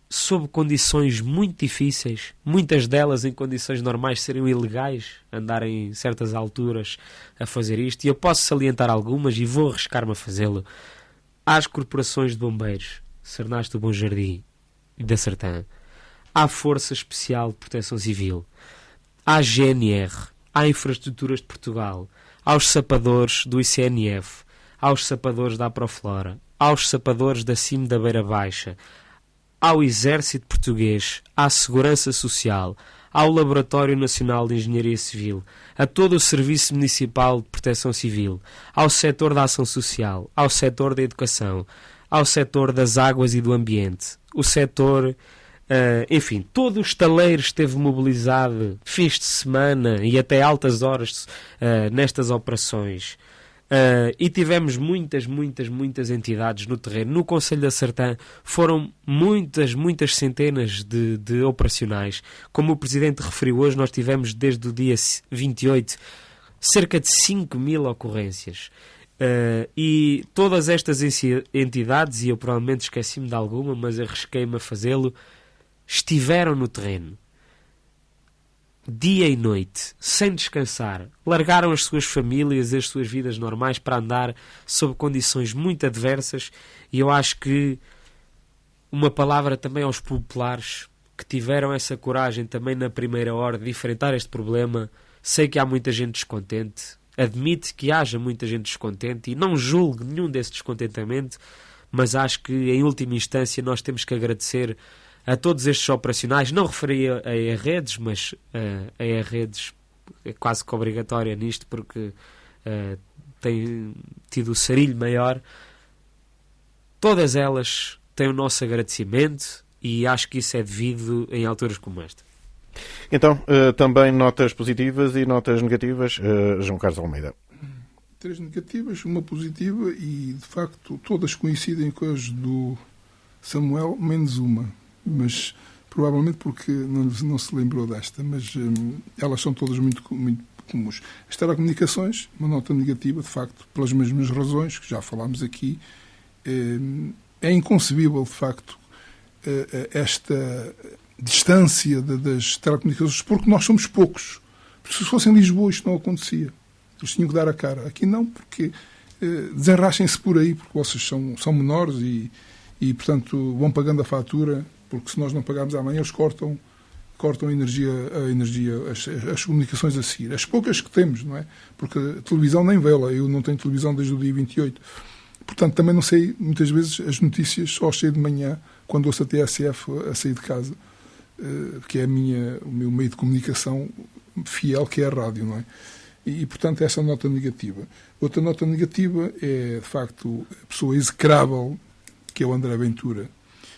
sob condições muito difíceis, muitas delas em condições normais seriam ilegais, andarem em certas alturas a fazer isto, e eu posso salientar algumas e vou arriscar-me a fazê-lo. Às corporações de bombeiros, Cernaste do Bom Jardim e da Sertã, à Força Especial de Proteção Civil, à GNR, à Infraestruturas de Portugal, aos sapadores do ICNF, aos sapadores da Aproflora, aos sapadores da CIM da Beira Baixa, ao Exército Português, à Segurança Social, ao Laboratório Nacional de Engenharia Civil, a todo o Serviço Municipal de Proteção Civil, ao setor da ação social, ao setor da educação, ao setor das águas e do ambiente, o setor, enfim, todo o estaleiro esteve mobilizado fins de semana e até altas horas nestas operações. E tivemos muitas entidades no terreno. No Conselho da Sertã foram muitas centenas de operacionais. Como o Presidente referiu hoje, nós tivemos desde o dia 28 cerca de 5.000 ocorrências. E todas estas entidades, e eu provavelmente esqueci-me de alguma, mas arrisquei-me a fazê-lo, estiveram no terreno dia e noite, sem descansar, largaram as suas famílias, as suas vidas normais para andar sob condições muito adversas. E eu acho que uma palavra também aos populares que tiveram essa coragem também na primeira hora de enfrentar este problema. Sei que há muita gente descontente, admito que haja muita gente descontente e não julgo nenhum desse descontentamento, mas acho que em última instância nós temos que agradecer a todos estes operacionais. Não referi a E-Redes, mas a E-Redes é quase que obrigatória nisto, porque tem tido o sarilho maior. Todas elas têm o nosso agradecimento e acho que isso é devido em alturas como esta. Então, também notas positivas e notas negativas, João Carlos Almeida. 3 negativas, uma positiva, e de facto todas coincidem com as do Samuel, menos uma. Mas provavelmente porque não se lembrou desta, mas elas são todas muito como as telecomunicações, uma nota negativa, de facto, pelas mesmas razões que já falámos aqui. É inconcebível, de facto, esta distância das telecomunicações, porque nós somos poucos. Se fosse em Lisboa isto não acontecia. Eles tinham que dar a cara. Aqui não, porque desenrachem-se por aí, porque vocês são menores e, portanto, vão pagando a fatura, porque se nós não pagarmos amanhã, eles cortam a energia, as comunicações a seguir. As poucas que temos, não é? Porque a televisão nem vê-la. Eu não tenho televisão desde o dia 28. Portanto, também não sei, muitas vezes, as notícias só sei de manhã, quando ouço a TSF a sair de casa, que é o meu meio de comunicação fiel, que é a rádio, não é? E, portanto, essa nota negativa. Outra nota negativa é, de facto, a pessoa execrável, que é o André Ventura,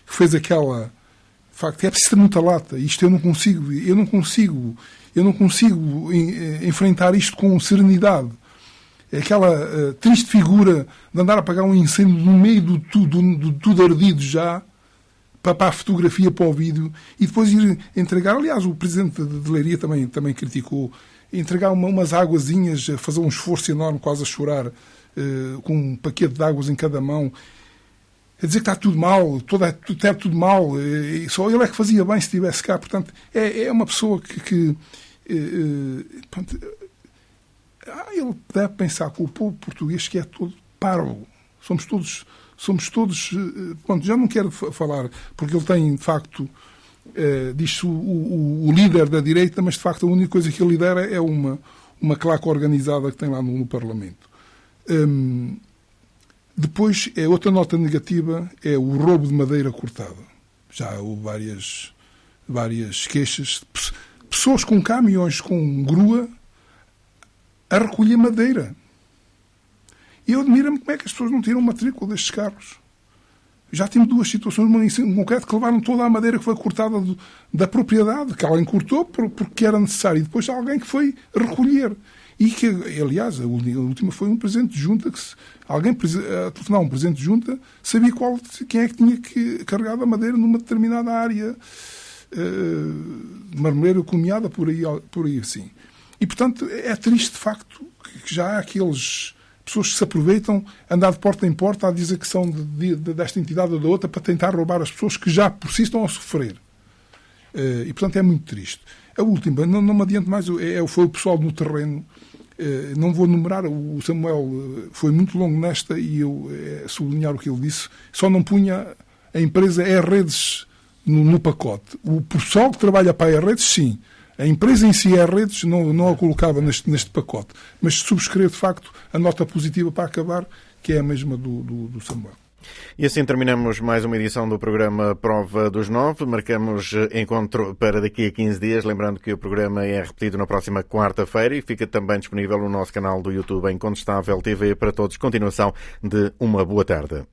que fez aquela... De facto, é preciso ter muita lata. Isto eu não consigo enfrentar isto com serenidade. É aquela triste figura de andar a apagar um incêndio no meio do tudo ardido já, para a fotografia, para o vídeo, e depois ir entregar. Aliás, o presidente de Leiria também criticou, entregar umas águazinhas, fazer um esforço enorme, quase a chorar, com um paquete de águas em cada mão, a dizer que está tudo mal, tudo mal, só ele é que fazia bem se estivesse cá. Portanto, é uma pessoa que ele deve pensar com o povo português que é todo parvo. Somos todos, pronto, já não quero falar, porque ele tem, de facto, diz-se o líder da direita, mas de facto a única coisa que ele lidera é uma claque organizada que tem lá no Parlamento. Depois, outra nota negativa é o roubo de madeira cortada. Já houve várias queixas. Pessoas com caminhões com grua a recolher madeira. E eu admiro-me como é que as pessoas não tiram matrícula destes carros. Já tivemos duas situações, uma em concreto, que levaram toda a madeira que foi cortada da propriedade, que alguém cortou porque era necessário, e depois alguém que foi recolher. E que, aliás, a última foi um presidente de junta, que alguém a telefonar um presidente de junta sabia quem é que tinha carregado a madeira numa determinada área, marmoreira comiada, por aí assim. E, portanto, é triste, de facto, que já há pessoas que se aproveitam, andar de porta em porta a dizer que são desta entidade ou da outra para tentar roubar as pessoas que já por si estão a sofrer. E, portanto, é muito triste. A última, não me adianto mais, foi o pessoal no terreno. Não vou numerar, o Samuel foi muito longo nesta e eu sublinhar o que ele disse. Só não punha a empresa E-Redes no pacote. O pessoal que trabalha para a E-Redes, sim. A empresa em si, E-Redes, não a colocava neste pacote. Mas subscrevo, de facto, a nota positiva para acabar, que é a mesma do Samuel. E assim terminamos mais uma edição do programa Prova dos 9. Marcamos encontro para daqui a 15 dias. Lembrando que o programa é repetido na próxima quarta-feira e fica também disponível no nosso canal do YouTube Incontestável TV. Para todos, continuação de uma boa tarde.